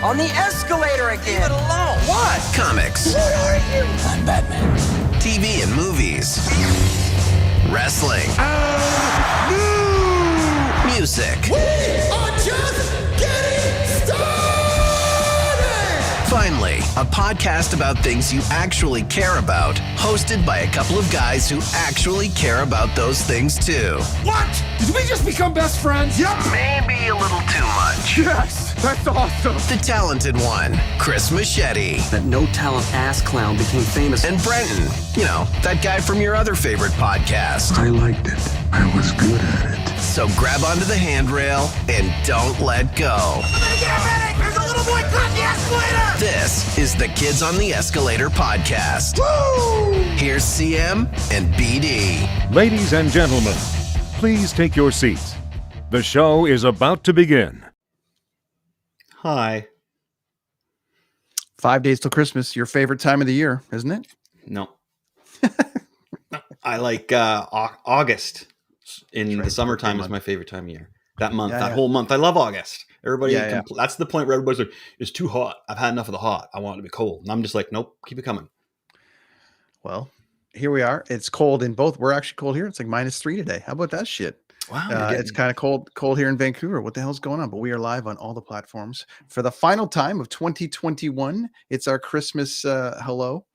On the escalator again. Leave it alone. What? Comics. What are you? I'm Batman. TV and movies. Wrestling. Music. We are just getting started! Finally, a podcast about things you actually care about, hosted by a couple of guys who actually care about those things too. What? Did we just become best friends? Yep. Maybe a little too much. Yes, that's awesome. The talented one, Chris Machete. That no-talent ass clown became famous. And Brenton, you know, that guy from your other favorite podcast. I liked it. I was good at it. So grab onto the handrail and don't let go. I'm gonna get ready! There's a little boy caught the escalator! This is the Kids on the Escalator podcast. Woo! Here's CM and BD. Ladies and gentlemen, please take your seats. The show is about to begin. Hi. 5 days till Christmas, your favorite time of the year, isn't it? No. I like August in the summertime is my favorite time of year. That month, whole month. I love August. Everybody, that's the point where everybody's like, it's too hot. I've had enough of the hot. I want it to be cold. And I'm just like, nope, keep it coming. Well, here we are. It's cold in both. We're actually cold here. It's like -3 today. How about that shit? Wow. It's kind of cold here in Vancouver. What the hell's going on? But we are live on all the platforms for the final time of 2021. It's our Christmas hello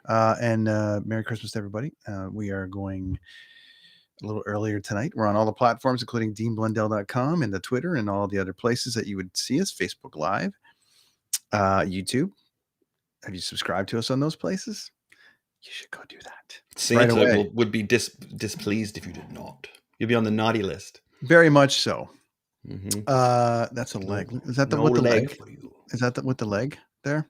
and Merry Christmas to everybody. We are going a little earlier tonight. We're on all the platforms, including deanblundell.com and the Twitter and all the other places that you would see us. Facebook Live, YouTube. Have you subscribed to us on those places? You should go do that. Santa would be displeased if you did not. You'll be on the naughty list. Very much so. Mm-hmm. That's a leg. Is that with the leg? Is that with the leg there?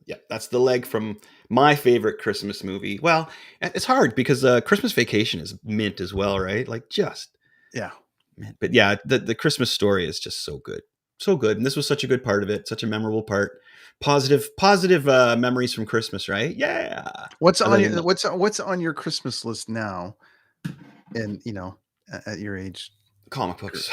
Yeah, that's the leg from my favorite Christmas movie. Well, it's hard because Christmas Vacation is mint as well, right? Like mint. But yeah, the Christmas Story is just so good, and this was such a good part of it, such a memorable part. Positive memories from Christmas, right? Yeah. What's on your Christmas list now? And at your age, comic books.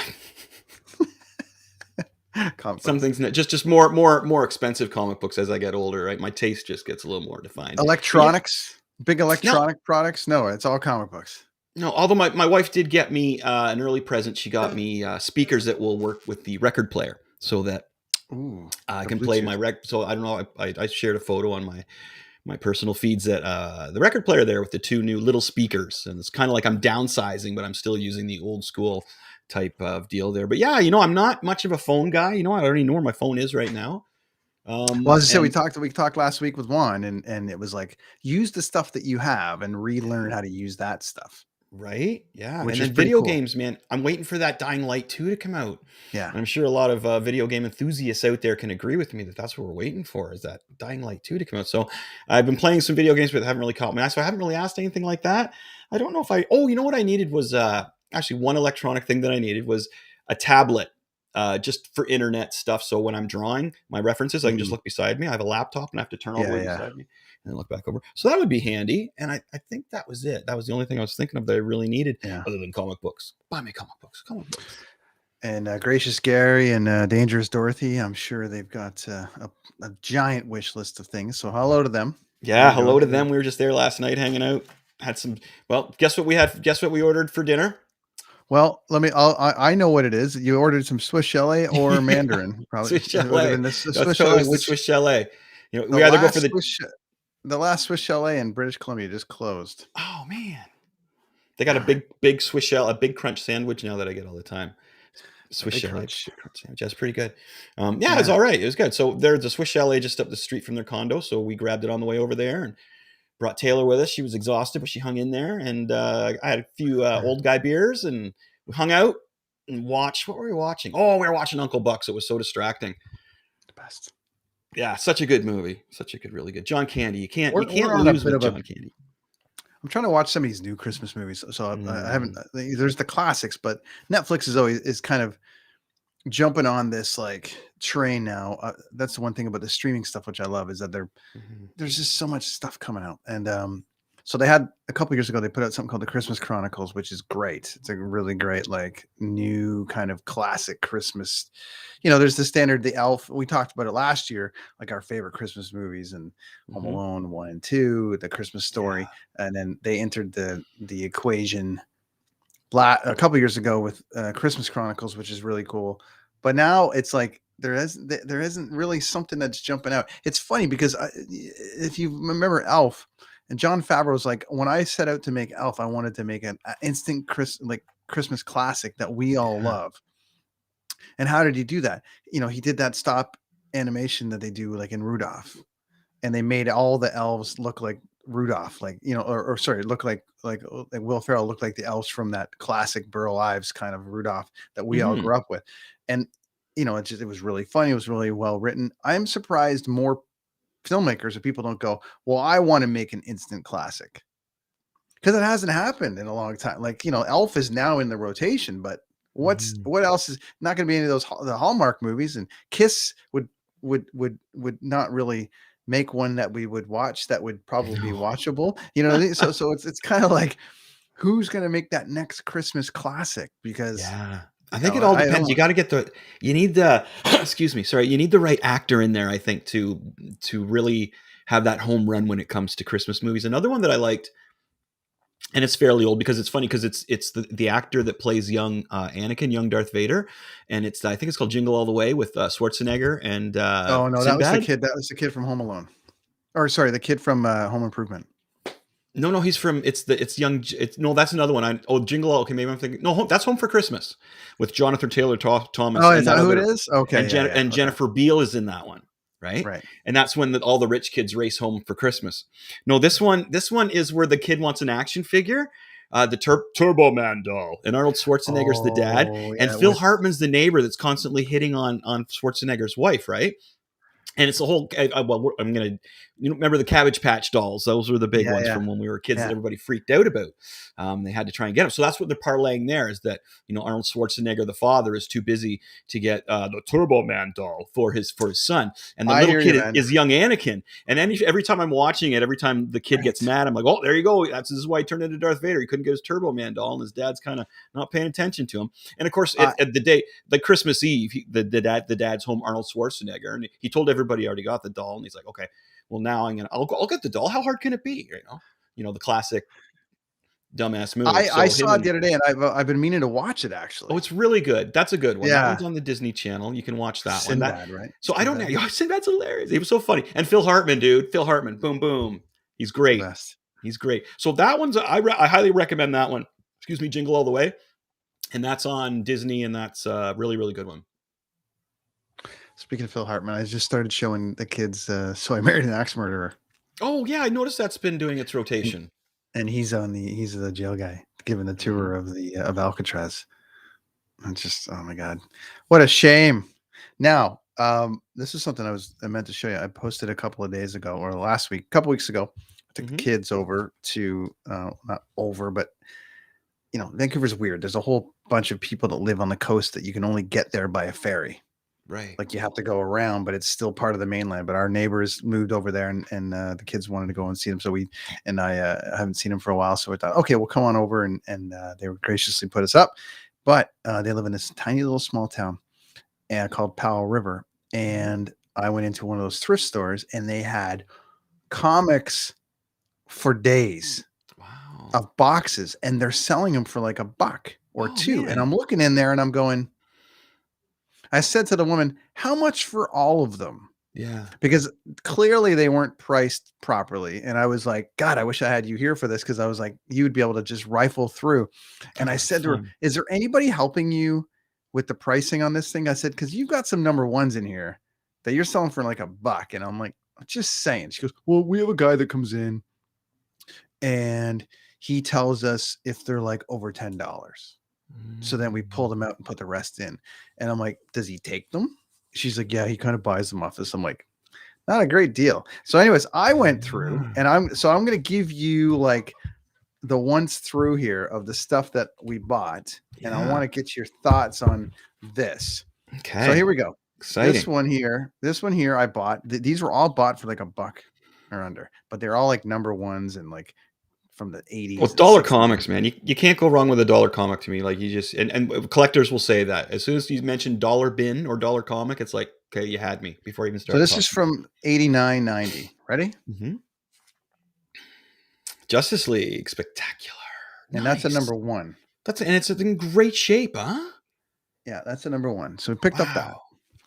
Some things just more expensive comic books as I get older, right? My taste just gets a little more defined. Electronics, big electronic products. No, it's all comic books. No, although my wife did get me an early present. She got me speakers that will work with the record player, so that I can play my record. So I don't know. I shared a photo on my personal feeds that the record player there with the two new little speakers, and it's kind of like I'm downsizing, but I'm still using the old school type of deal there. But yeah, I'm not much of a phone guy. I already know where my phone is right now. Well, as I said, we talked last week with Juan, and it was like, use the stuff that you have and relearn how to use that stuff. Right. Yeah. Which and is then video cool. games, man. I'm waiting for that Dying Light 2 to come out. Yeah. And I'm sure a lot of video game enthusiasts out there can agree with me that that's what we're waiting for, is that Dying Light 2 to come out. So I've been playing some video games, but haven't really caught my eye. So I haven't really asked anything like that. I don't know if you know what I needed was actually one electronic thing that I needed was a tablet just for internet stuff. So when I'm drawing my references, I can just look beside me. I have a laptop and I have to turn all the way beside me and then look back over. So that would be handy. And I think that was it. That was the only thing I was thinking of that I really needed other than comic books. Buy me comic books. And Gracious Gary and Dangerous Dorothy, I'm sure they've got a giant wish list of things. So hello to them. Yeah, hello to them. We were just there last night hanging out. Had some, guess what we had? Guess what we ordered for dinner? Well, I know what it is. You ordered some Swiss chalet or Mandarin, probably. Swiss chalet. Swiss chalet. Swiss chalet. We either go for the last Swiss chalet in British Columbia just closed. Oh man, they got a big Swiss chalet, a big crunch sandwich now that I get all the time. Swiss chalet crunch sandwich. That's pretty good. Yeah, it's all right. It was good. So there's a Swiss chalet just up the street from their condo. So we grabbed it on the way over there and brought Taylor with us. She was exhausted, but she hung in there. And I had a few old guy beers, and we hung out and watched. What were we watching? Oh, we were watching Uncle Buck's. It was so distracting. The best. Yeah, such a good movie. Really good. John Candy. You can't lose with John Candy. I'm trying to watch some of these new Christmas movies. So I haven't, there's the classics, but Netflix is kind of jumping on this like train now. That's the one thing about the streaming stuff, which I love, is that there's just so much stuff coming out. And So they had a couple years ago, they put out something called the Christmas Chronicles, which is great. It's a really great, like new kind of classic Christmas. There's the standard, the Elf. We talked about it last year, like our favorite Christmas movies, and Home Alone 1 and 2, the Christmas Story, and then they entered the equation a couple years ago with Christmas Chronicles, which is really cool. But now it's like there isn't really something that's jumping out. It's funny because if you remember Elf. And Jon Favreau's like, when I set out to make Elf, I wanted to make an instant Christmas classic that we all love. And how did he do that? He did that stop animation that they do like in Rudolph, and they made all the elves look like Rudolph, like or sorry, look like Will Ferrell looked like the elves from that classic Burl Ives kind of Rudolph that we all grew up with. And it was really funny. It was really well written. I'm surprised more filmmakers or people don't go, well, I want to make an instant classic, because it hasn't happened in a long time. Like, Elf is now in the rotation, but what else is not going to be any of those the Hallmark movies? And Kiss would not really make one that we would watch that would probably be watchable. So it's kind of like, who's going to make that next Christmas classic? Because I think it all depends. You got to get you need the, you need the right actor in there, I think, to really have that home run when it comes to Christmas movies. Another one that I liked, and it's fairly old because it's funny because it's the actor that plays young Anakin, young Darth Vader, and I think it's called Jingle All the Way with Schwarzenegger and that was the kid. That was the kid from Home Alone, or sorry, the kid from Home Improvement. No, he's from that's another one. Jingle All. Okay, maybe I'm thinking. No, that's Home for Christmas with Jonathan Taylor Thomas. Oh, is that who it is? Okay, and Jennifer Beal is in that one, right? Right. And that's when all the rich kids race home for Christmas. No, this one is where the kid wants an action figure, the Turbo Man doll, and Arnold Schwarzenegger's the dad, and Phil Hartman's the neighbor that's constantly hitting on Schwarzenegger's wife, right? And it's a whole. I'm gonna. Remember the Cabbage Patch dolls? Those were the big ones from when we were kids that everybody freaked out about. They had to try and get them. So that's what they're parlaying there. Is that Arnold Schwarzenegger, the father, is too busy to get the Turbo Man doll for his son, and the little kid is young Anakin. And every time I'm watching it, every time the kid gets mad, I'm like, oh, there you go. This is why he turned into Darth Vader. He couldn't get his Turbo Man doll, and his dad's kind of not paying attention to him. And of course, at the day, like Christmas Eve, the dad's home, Arnold Schwarzenegger, and he told everybody he already got the doll, and he's like, okay, well now I'll get the doll. How hard can it be? The classic dumbass movie. I saw it the other day, and I've been meaning to watch it actually. Oh, it's really good. That's a good one. That one's on the Disney Channel. You can watch that Sinbad, one. Right? So I don't know. Sinbad's hilarious. He was so funny. And Phil Hartman, dude. Phil Hartman. Boom, boom. He's great. He's great. So that one's I highly recommend that one. Jingle All the Way. And that's on Disney, and that's a really, really good one. Speaking of Phil Hartman, I just started showing the kids So I Married an Axe Murderer. Oh yeah, I noticed that's been doing its rotation. And he's the jail guy giving the tour of Alcatraz. And just, oh my God, what a shame. Now, this is something I meant to show you. I posted a couple of days ago, or a couple weeks ago. I took the kids over to not over, but Vancouver's weird. There's a whole bunch of people that live on the coast that you can only get there by a ferry. Right. Like you have to go around, but it's still part of the mainland. But our neighbors moved over there, and the kids wanted to go and see them. So I haven't seen them for a while. So we thought, okay, we'll come on over, and they would graciously put us up. But they live in this tiny little small town called Powell River. And I went into one of those thrift stores, and they had comics for days. Wow. Of boxes, and they're selling them for like $1 or $2. Man. And I'm looking in there, and I'm going, I said to the woman, how much for all of them? Yeah. Because clearly they weren't priced properly. And I was like, God, I wish I had you here for this. Because I was like, you would be able to just rifle through. And I said to her, is there anybody helping you with the pricing on this thing? I said, because you've got some number ones in here that you're selling for like $1. And I'm like, just saying. She goes, well, we have a guy that comes in and he tells us if they're like over $10. So then we pull them out and put the rest in. And I'm like, does he take them? She's like, yeah, he kind of buys them off us. I'm like, not a great deal. So anyways, I went through, and I'm going to give you like the once through here of the stuff that we bought. Yeah. And I want to get your thoughts on this. Okay. So here we go. Exciting. This one here I bought. These were all bought for like $1 or under, but they're all like number ones and like from the 80s. Well, and dollar 60s. comics, man. You can't go wrong with a dollar comic to me. Like you just and collectors will say that as soon as you mention dollar bin or dollar comic, it's like, okay, you had me before you even So started. this is from 89, 90. Ready? Mm-hmm. Justice League Spectacular, And that's a number 1. And it's in great shape, huh? Yeah, that's a number 1. So we picked up that.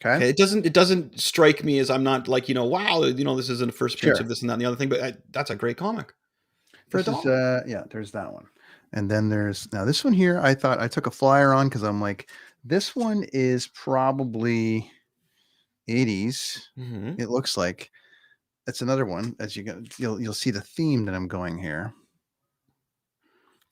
Okay. It doesn't strike me as I'm not like, wow, this isn't a first prints of this and that and the other thing, but that's a great comic. There's that one. And then there's now this one here. I thought I took a flyer on because I'm like, this one is probably 80s. Mm-hmm. It looks like it's another one. As you'll see the theme that I'm going here.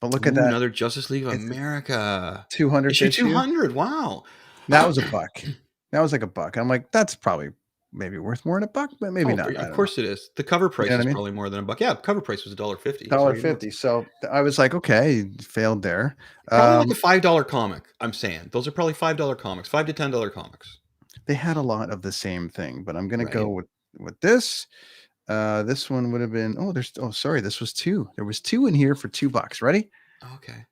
But look at that. Another Justice League of America 200 issue 200. Wow. That was $1. That was like $1. I'm like, that's probably maybe worth more than $1, but maybe not. Of course it is. The cover price is probably more than $1. Yeah, cover price was $1.50. $1.50. So I was like, okay, failed there. Probably like a $5 comic. I'm saying those are probably $5 comics, $5 to $10 comics. They had a lot of the same thing, but I'm gonna go with this. This one would have been. Sorry, this was 2. There was 2 in here for $2. Ready? Okay.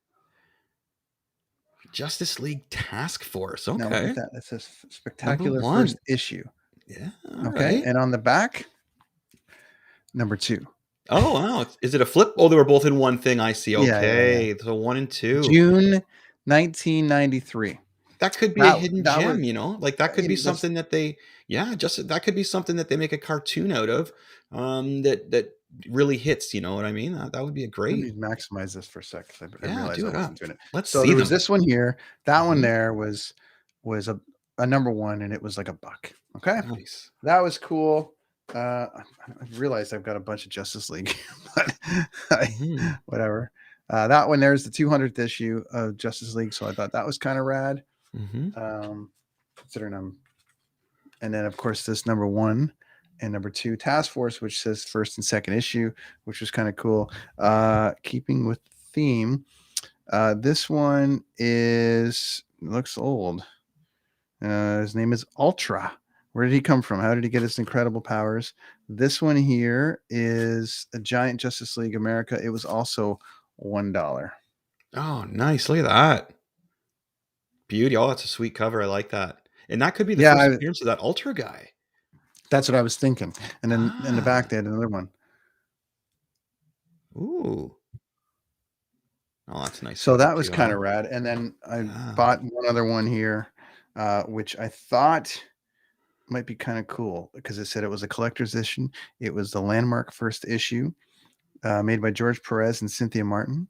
Justice League Task Force. Okay. Now look at that. It says Spectacular first issue. Yeah. Okay. Right. And on the back, number 2. Oh, wow. Is it a flip? Oh, they were both in one thing. I see. Okay. Yeah. So 1 and 2. June 1993. That could be a hidden gem, like that could be something that they, that could be something that they make a cartoon out of, that really hits. You know what I mean? That would be a great. Let me maximize this for a sec. I realized I wasn't doing it. Let's see. So there was this one here. That one there was a number 1, and it was like $1. Okay, nice. That was cool. I realized I've got a bunch of Justice League, but whatever. That one there's the 200th issue of Justice League, so I thought that was kind of rad. Considering and then of course this number 1 and number 2 Task Force, which says first and second issue, which was kind of cool. Keeping with theme, this one looks old. His name is Ultra. Where did he come from? How did he get his incredible powers? This one here is a Giant Justice League America. It was also $1. Oh, nice. Look at that. Beauty. Oh, that's a sweet cover. I like that. And that could be the first appearance of that Ultra guy. That's what I was thinking. And then in the back, they had another one. Ooh. Oh, that's nice. So that was kind of rad. And then I bought one other one here, which I thought might be kind of cool because it said it was a collector's edition. It was the landmark first issue, made by George Perez and Cynthia Martin.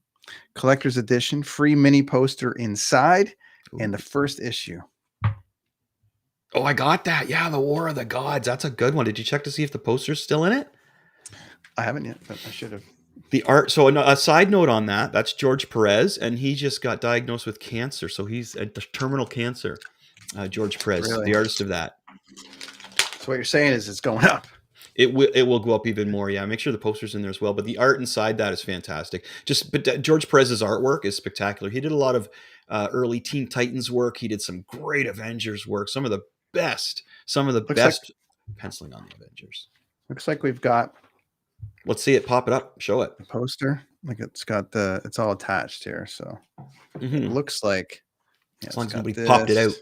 Collector's edition, free mini poster inside, and the first issue. Oh, I got that. Yeah, the War of the Gods. That's a good one. Did you check to see if the poster's still in it? I haven't yet, but I should have. The art. So a side note on that, that's George Perez, and he just got diagnosed with cancer. So he's a terminal cancer. George Perez, the artist of that. So what you're saying is it's going up. It will go up even more. Yeah, make sure the poster's in there as well. But the art inside that is fantastic. But George Perez's artwork is spectacular. He did a lot of early Teen Titans work. He did some great Avengers work. Some of the best penciling on the Avengers. Looks like we've got. Let's see it. Pop it up. Show it. The poster. Like it's all attached here. So it looks like. Yeah, as long as nobody popped it out.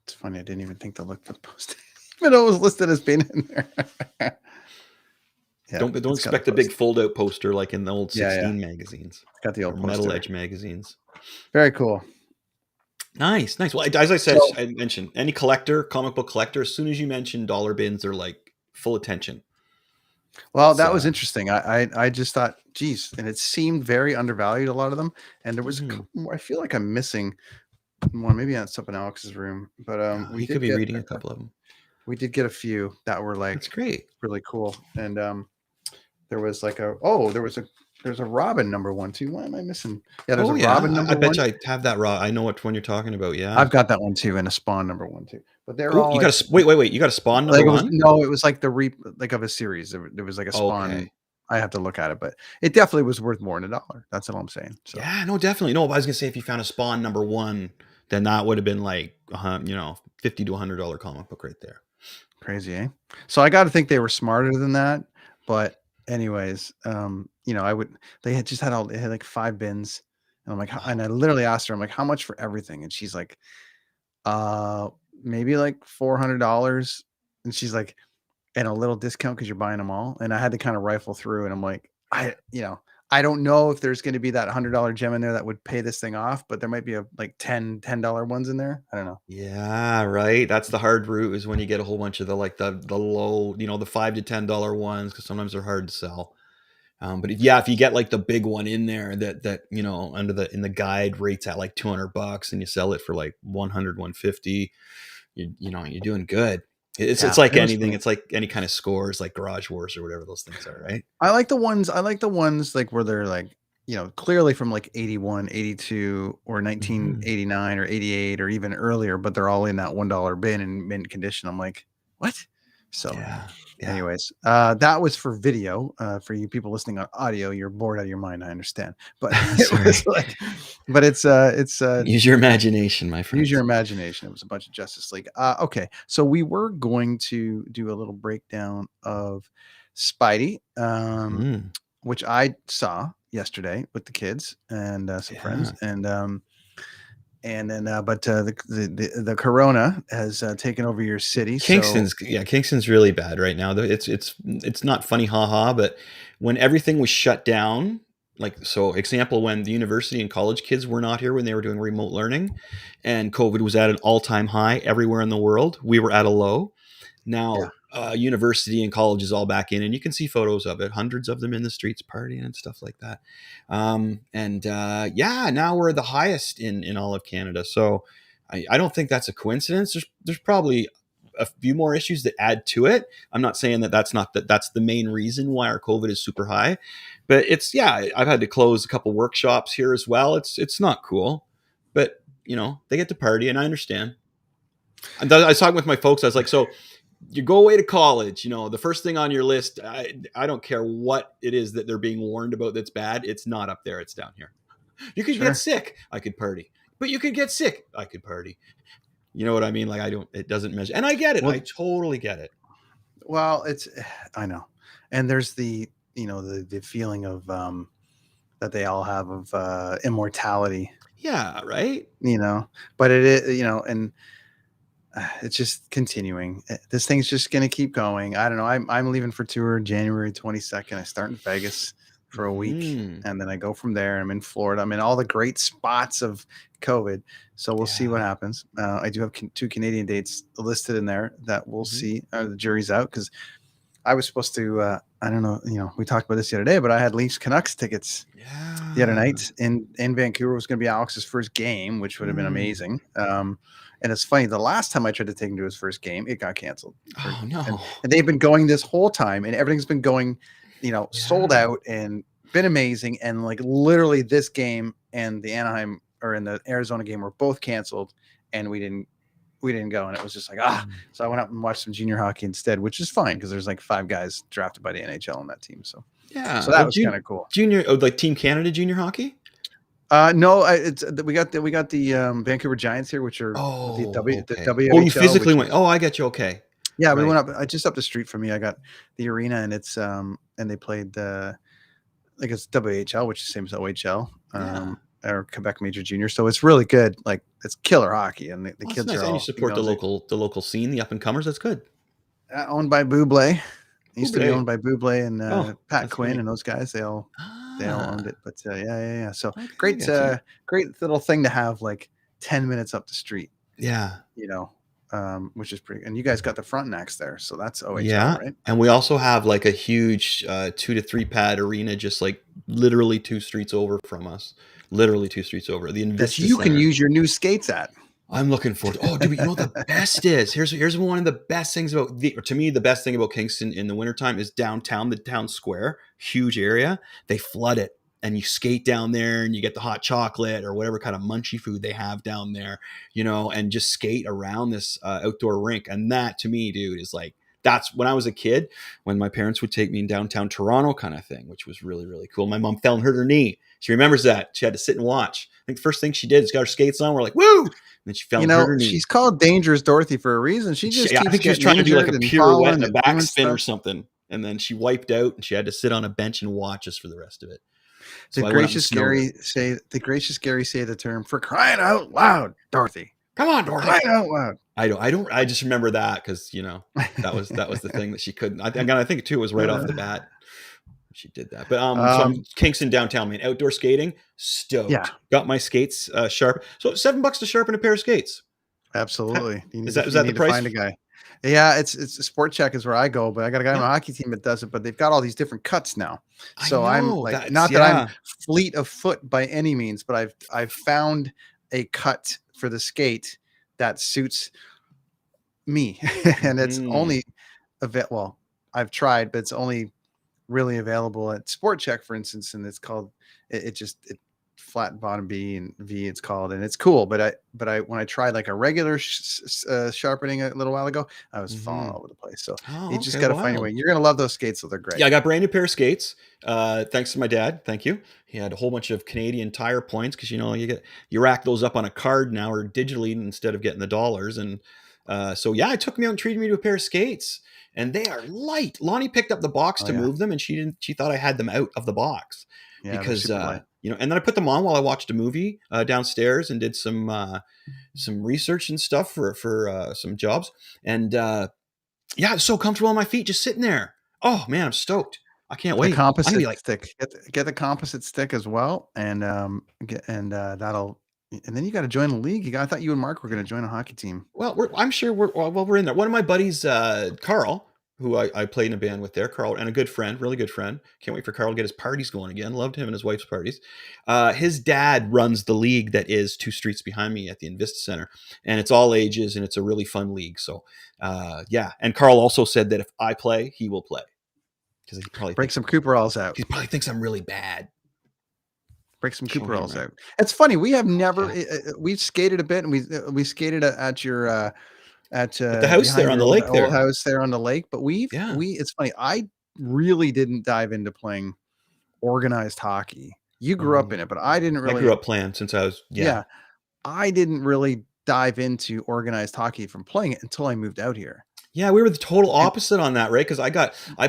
It's funny. I didn't even think to look for the poster, even though it was listed as being in there. Don't expect a big fold-out poster like in the old 16 magazines. Got the old Metal Edge magazines. Very cool. Nice. Well, as I said, I mentioned any comic book collector. As soon as you mention dollar bins, they're like full attention. Well, that was interesting. I just thought, geez, and it seemed very undervalued, a lot of them. And there was, I feel like I'm missing one. Maybe it's up in Alex's room, but we could be reading a couple of them. We did get a few that were like, that's great, really cool. And there was like there's a Robin number 1 too. Why am I missing? Yeah, there's a Robin number 1. I bet you I have that raw. I know what one you're talking about. Yeah, I've got that one too, and a Spawn number 1 too. But they're all. You got wait. You got a Spawn number 1? No, it was like the of a series. There was like a Spawn. Okay. I have to look at it, but it definitely was worth more than $1. That's all I'm saying. So. Yeah, no, definitely. No, I was gonna say if you found a Spawn number 1, then that would have been like $50 to $100 comic book right there. Crazy, eh? So I got to think they were smarter than that. But anyways, they had just they had like 5 bins, and I'm like, and I literally asked her, I'm like, how much for everything? And she's like, uh, maybe like $400. And she's like, and a little discount because you're buying them all. And I had to kind of rifle through, and I'm like, I don't know if there's going to be that $100 gem in there that would pay this thing off, but there might be like $10 ones in there. I don't know. Yeah, right. That's the hard route, is when you get a whole bunch of the low, the $5 to $10 ones, because sometimes they're hard to sell. But if you get like the big one in there that in the guide rates at like $200, and you sell it for like 100, 150, you're doing good. It's like anything. It's like any kind of scores, like Garage Wars or whatever those things are, right? I like the ones like where they're like, clearly from like 81, 82 or 1989 or 88 or even earlier, but they're all in that $1 bin in mint condition. I'm like, what? So Yeah. anyways, that was for video. For you people listening on audio, you're bored out of your mind. I understand, but it's Use your imagination, my friend. use your imagination. It was a bunch of Justice League. Okay, so we were going to do a little breakdown of Spidey, which I saw yesterday with the kids and some friends, and then the corona has taken over your city. Kingston's really bad right now. It's not funny, haha, but when everything was shut down, example, when the university and college kids were not here, when they were doing remote learning, and COVID was at an all-time high everywhere in the world, we were at a low. Now, university and college is all back in, and you can see photos of it, hundreds of them in the streets partying and stuff like that. Now we're the highest in all of Canada. So I don't think that's a coincidence. There's probably a few more issues that add to it. I'm not saying that's the main reason why our COVID is super high, but I've had to close a couple workshops here as well. It's not cool, but they get to party, and I understand. And I was talking with my folks. I was like, so you go away to college, the first thing on your list, I don't care what it is that they're being warned about that's bad. It's not up there. It's down here. You could get sick. I could party. But you could get sick. I could party. You know what I mean? It doesn't measure. And I get it. I totally get it. Well, I know. And there's the feeling of, that they all have of immortality. Yeah. Right. But it is, and it's just continuing. This thing's just going to keep going. I don't know. I'm leaving for tour January 22nd. I start in Vegas for a week, and then I go from there. I'm in Florida. I'm in all the great spots of COVID. So we'll see what happens. I do have 2 Canadian dates listed in there that we'll see. The jury's out, because I was supposed to, I don't know, we talked about this the other day, but I had Leafs Canucks tickets the other night in Vancouver. It was going to be Alex's first game, which would have been amazing. And it's funny, the last time I tried to take him to his first game, it got canceled. Oh, no. And they've been going this whole time, and everything's been going, sold out and been amazing. And like literally this game and the Anaheim or in the Arizona game were both canceled, and we didn't go. And it was just like, so I went out and watched some junior hockey instead, which is fine, because there's like 5 guys drafted by the NHL on that team. So so that was kind of cool. Junior, like Team Canada junior hockey? No, we got the Vancouver Giants here, which are the WHL. Oh, you physically went. Oh, I get you. Okay. Yeah, we went up just up the street from me. I got the arena, and it's and they played it's WHL, which is the same as OHL, or Quebec Major Junior. So it's really good. Like, it's killer hockey, and the kids nice. are all. And you support the local scene, the up and comers. That's good. Owned by Buble. It used to be owned by Buble and Pat Quinn, funny. And those guys. They all owned it. But yeah. So great little thing to have, like 10 minutes up the street. Yeah. Which is pretty. And you guys got the Frontenacs there, so that's OHL, right? And we also have like a huge 2 to 3 pad arena, just like literally 2 streets over from us. Literally 2 streets over. The Invista that you Center. Can use your new skates at. I'm looking forward to. Oh, dude, what the best is? Here's one of the best things to me, the best thing about Kingston in the wintertime is downtown, the town square, huge area. They flood it, and you skate down there, and you get the hot chocolate or whatever kind of munchy food they have down there, and just skate around this outdoor rink. And that, to me, dude, is like that's when I was a kid, when my parents would take me in downtown Toronto kind of thing, which was really, really cool. My mom fell and hurt her knee. She remembers that. She had to sit and watch. I think the first thing she did is got her skates on. We're like, woo! And then she fell and hurt her knee. She's called Dangerous Dorothy for a reason. She just I keeps think she was getting trying to do like a injured and pirouette and a falling and doing backspin or stuff. something. And then she wiped out and she had to sit on a bench and watch us for the rest of it. So The gracious Gary say the term "for crying out loud," Dorothy. Come on, Dorothy. Crying out loud. I just remember that because that was the thing that she couldn't. I think too it was right off the bat. She did that. But so I'm Kingston downtown, man. Outdoor skating, stoked. Yeah. Got my skates sharp. So $7 to sharpen a pair of skates. Absolutely. Is that the price? Find a guy. Yeah, it's Sport Check is where I go, but I got a guy on my hockey team that does it, but they've got all these different cuts now. So I'm like, not that I'm fleet of foot by any means, but I've found a cut for the skate that suits me. And it's only I've tried, but it's only really available at Sport Check, for instance, and it's called it flat bottom B and V it's called, and it's cool. But I when I tried like a regular sharpening a little while ago, I was falling all over the place. So you just got to find a way. You're gonna love those skates, so they're great. Yeah, I got a brand new pair of skates. Thanks to my dad. Thank you. He had a whole bunch of Canadian Tire points because you rack those up on a card now or digitally instead of getting the dollars. And so yeah, it took me out and treated me to a pair of skates. And they are light. Lonnie picked up the box to move them, and she thought I had them out of the box because and then I put them on while I watched a movie downstairs and did some research and stuff for some jobs. And it's so comfortable on my feet just sitting there. Oh man, I'm stoked. I can't wait. The composite stick. Get the composite stick as well, and that'll. And then you got to join the league. I thought you and Mark were going to join a hockey team. Well, I'm sure we're in there. One of my buddies, Carl, who I played in a band with there, Carl, and a good friend, really good friend. Can't wait for Carl to get his parties going again. Loved him and his wife's parties. His dad runs the league that is 2 streets behind me at the Invista Center, and it's all ages and it's a really fun league. So, And Carl also said that if I play, he will play because he probably break some Cooperalls out. He probably thinks I'm really bad. Break some Cooperalls out. It's funny. We have never. We've skated a bit, and we skated at your at the house there on the lake. There, house there on the lake. But it's funny. I really didn't dive into playing organized hockey. You grew up in it, but I didn't really. I grew up playing since I was I didn't really dive into organized hockey from playing it until I moved out here. Yeah, we were the total opposite on that, right? Because I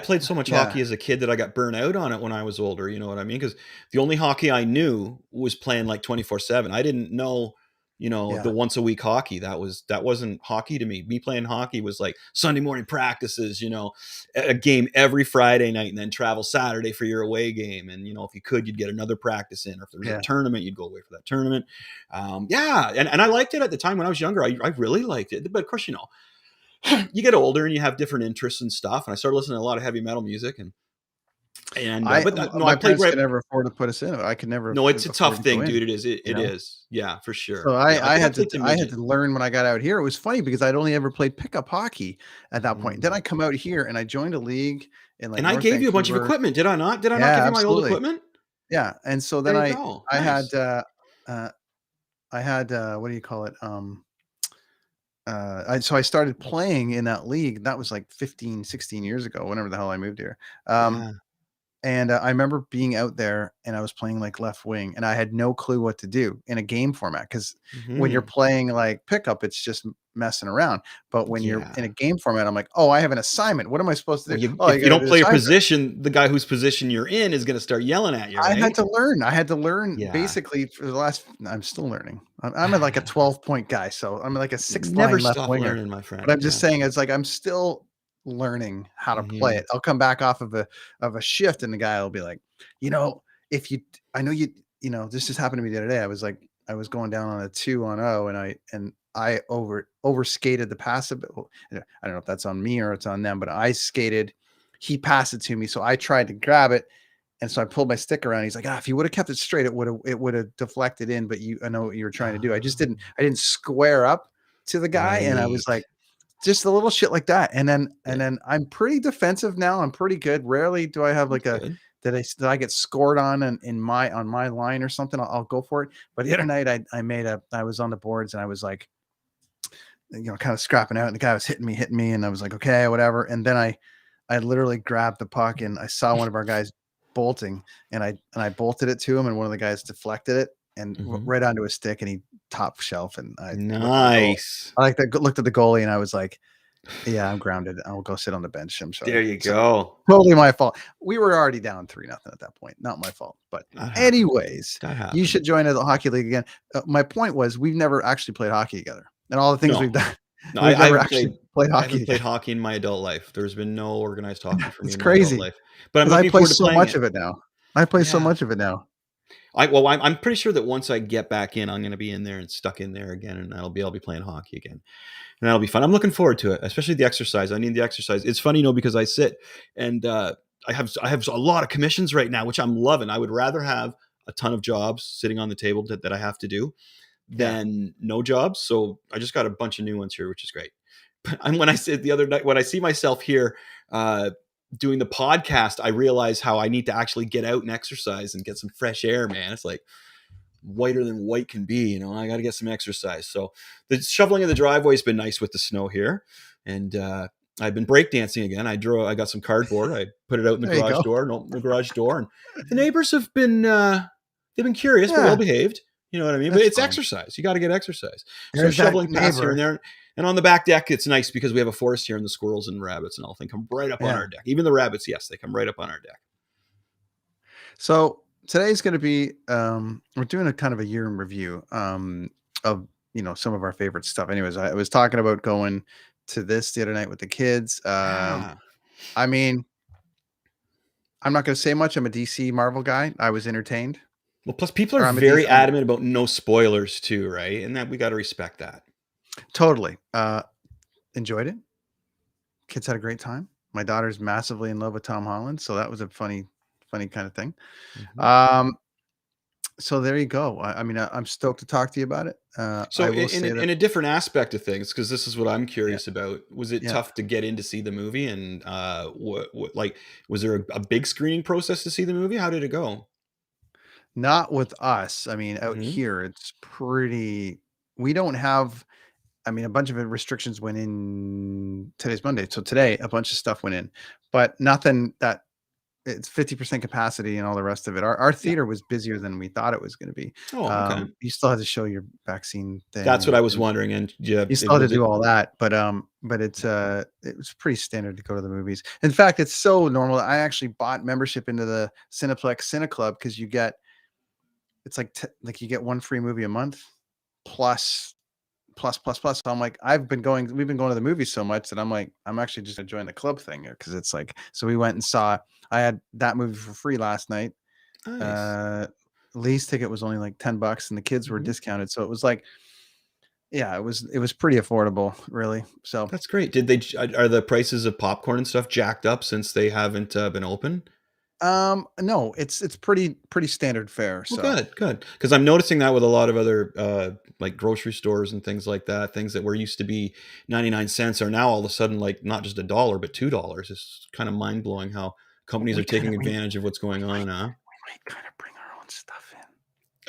played so much hockey as a kid that I got burnt out on it when I was older. You know what I mean? Because the only hockey I knew was playing like 24/7. I didn't know, the once a week hockey. That wasn't hockey to me. Me playing hockey was like Sunday morning practices. A game every Friday night, and then travel Saturday for your away game. And if you could, you'd get another practice in. Or if there was a tournament, you'd go away for that tournament. And I liked it at the time when I was younger. I really liked it. But of course, you get older and you have different interests and stuff. And I started listening to a lot of heavy metal music my parents could never afford to put us in it. I could never. No, it's a tough thing, dude. It is. It is. Yeah, for sure. So I had to learn when I got out here. It was funny because I'd only ever played pickup hockey at that point. Then I come out here and I joined a league in and I gave you a bunch of equipment. Did I not? Did I not give you my old equipment? Yeah. And so then I had what do you call it? So I started playing in that league. That was like 15, 16 years ago, whenever the hell I moved here. And I remember being out there and I was playing like left wing and I had no clue what to do in a game format. Cause when you're playing like pickup, it's just messing around. But when you're in a game format, I'm like, oh, I have an assignment. What am I supposed to do? If you don't play your position, the guy whose position you're in is going to start yelling at you. Right? I had to learn basically for the last, I'm still learning. I'm like a 12-point guy. So I'm like a 6th line left winger. Learning, my friend. But I'm just saying, it's like, I'm still learning how to play it. I'll come back off of a shift and the guy will be like, this just happened to me the other day. I was going down on a 2-on-0 and I over skated the pass a bit. I don't know if that's on me or it's on them, but he passed it to me. So I tried to grab it. And so I pulled my stick around. He's like, if you would have kept it straight, it would have deflected in, but I know what you were trying to do. I didn't square up to the guy. And I was like, just a little shit like that. And then I'm pretty defensive now. I'm pretty good. Rarely do I have like did I get scored on on my line or something. I'll go for it. But the other night I was on the boards and I was like, kind of scrapping out, and the guy was hitting me, and I was like, okay, whatever. And then I literally grabbed the puck, and I saw one of our guys bolting, and I bolted it to him, and one of the guys deflected it and right onto his stick, and he top shelf, and I nice. looked at the goalie, and I was like, yeah, I'm grounded. I'll go sit on the bench. I'm sorry. There you go. Totally my fault. We were already down 3-0 at that point. Not my fault. But anyways, you should join the hockey league again. My point was we've never actually played hockey together, and all the things we've done. No, we've I never actually played I hockey. haven't played hockey in my adult life. There's been no organized hockey for me. It's in my crazy. adult life. But I'm I looking play forward to so playing much of it now. I play so much of it now. I'm pretty sure that once I get back in, I'm going to be in there and stuck in there again, and I'll be playing hockey again. And that'll be fun. I'm looking forward to it, especially the exercise. I need the exercise. It's funny, because I sit and I have a lot of commissions right now, which I'm loving. I would rather have a ton of jobs sitting on the table that I have to do than no jobs. So I just got a bunch of new ones here, which is great. But when I said the other night, when I see myself here doing the podcast, I realize how I need to actually get out and exercise and get some fresh air, man. It's like whiter than white can be, I got to get some exercise. So the shoveling of the driveway has been nice with the snow here. And I've been breakdancing again. I got some cardboard. I put it out in the garage door and opened the garage door. And the neighbors have been, they've been curious, but well behaved. You know what I mean? But it's exercise. You got to get exercise. So shoveling past here and there. And on the back deck, it's nice because we have a forest here, and the squirrels and rabbits and all thing come right up on our deck. Even the rabbits, yes, they come right up on our deck. So today's going to be, we're doing a kind of a year in review of, some of our favorite stuff. Anyways, I was talking about going to this the other night with the kids. I mean, I'm not going to say much. I'm a DC Marvel guy. I was entertained. Well, plus people are very adamant about no spoilers too, right? And that we got to respect that. Totally. Enjoyed it. Kids had a great time. My daughter's massively in love with Tom Holland, so that was a funny kind of thing. So there you go. I mean, I'm stoked to talk to you about it. So in a different aspect of things, because this is what I'm curious about. Was it tough to get in to see the movie? And was there a big screening process to see the movie? How did it go? Not with us. I mean, out here, it's pretty. We don't have. I mean, a bunch of restrictions went in. Today's Monday, so today a bunch of stuff went in, but nothing that. It's 50% capacity and all the rest of it. Our theater was busier than we thought it was going to be. Oh, okay. You still had to show your vaccine thing. That's what I was wondering. And you still had to do all that, but it was pretty standard to go to the movies. In fact, it's so normal. I actually bought membership into the Cineplex Cine Club because you get, it's like you get one free movie a month plus. So I'm like, we've been going to the movies so much that I'm like, I'm actually just gonna join the club thing here because it's like, so we went and saw. I had that movie for free last night. Nice. Lee's ticket was only like $10, and the kids were discounted, so it was like, yeah, it was pretty affordable, really. So that's great. Are the prices of popcorn and stuff jacked up since they haven't been open? No, it's pretty standard fare. So good. Because I'm noticing that with a lot of other like grocery stores and things like that, things that were used to be 99 cents are now all of a sudden like not just $1 but $2. It's kind of mind blowing how companies are taking advantage of what's going on. We might kind of bring our own stuff in.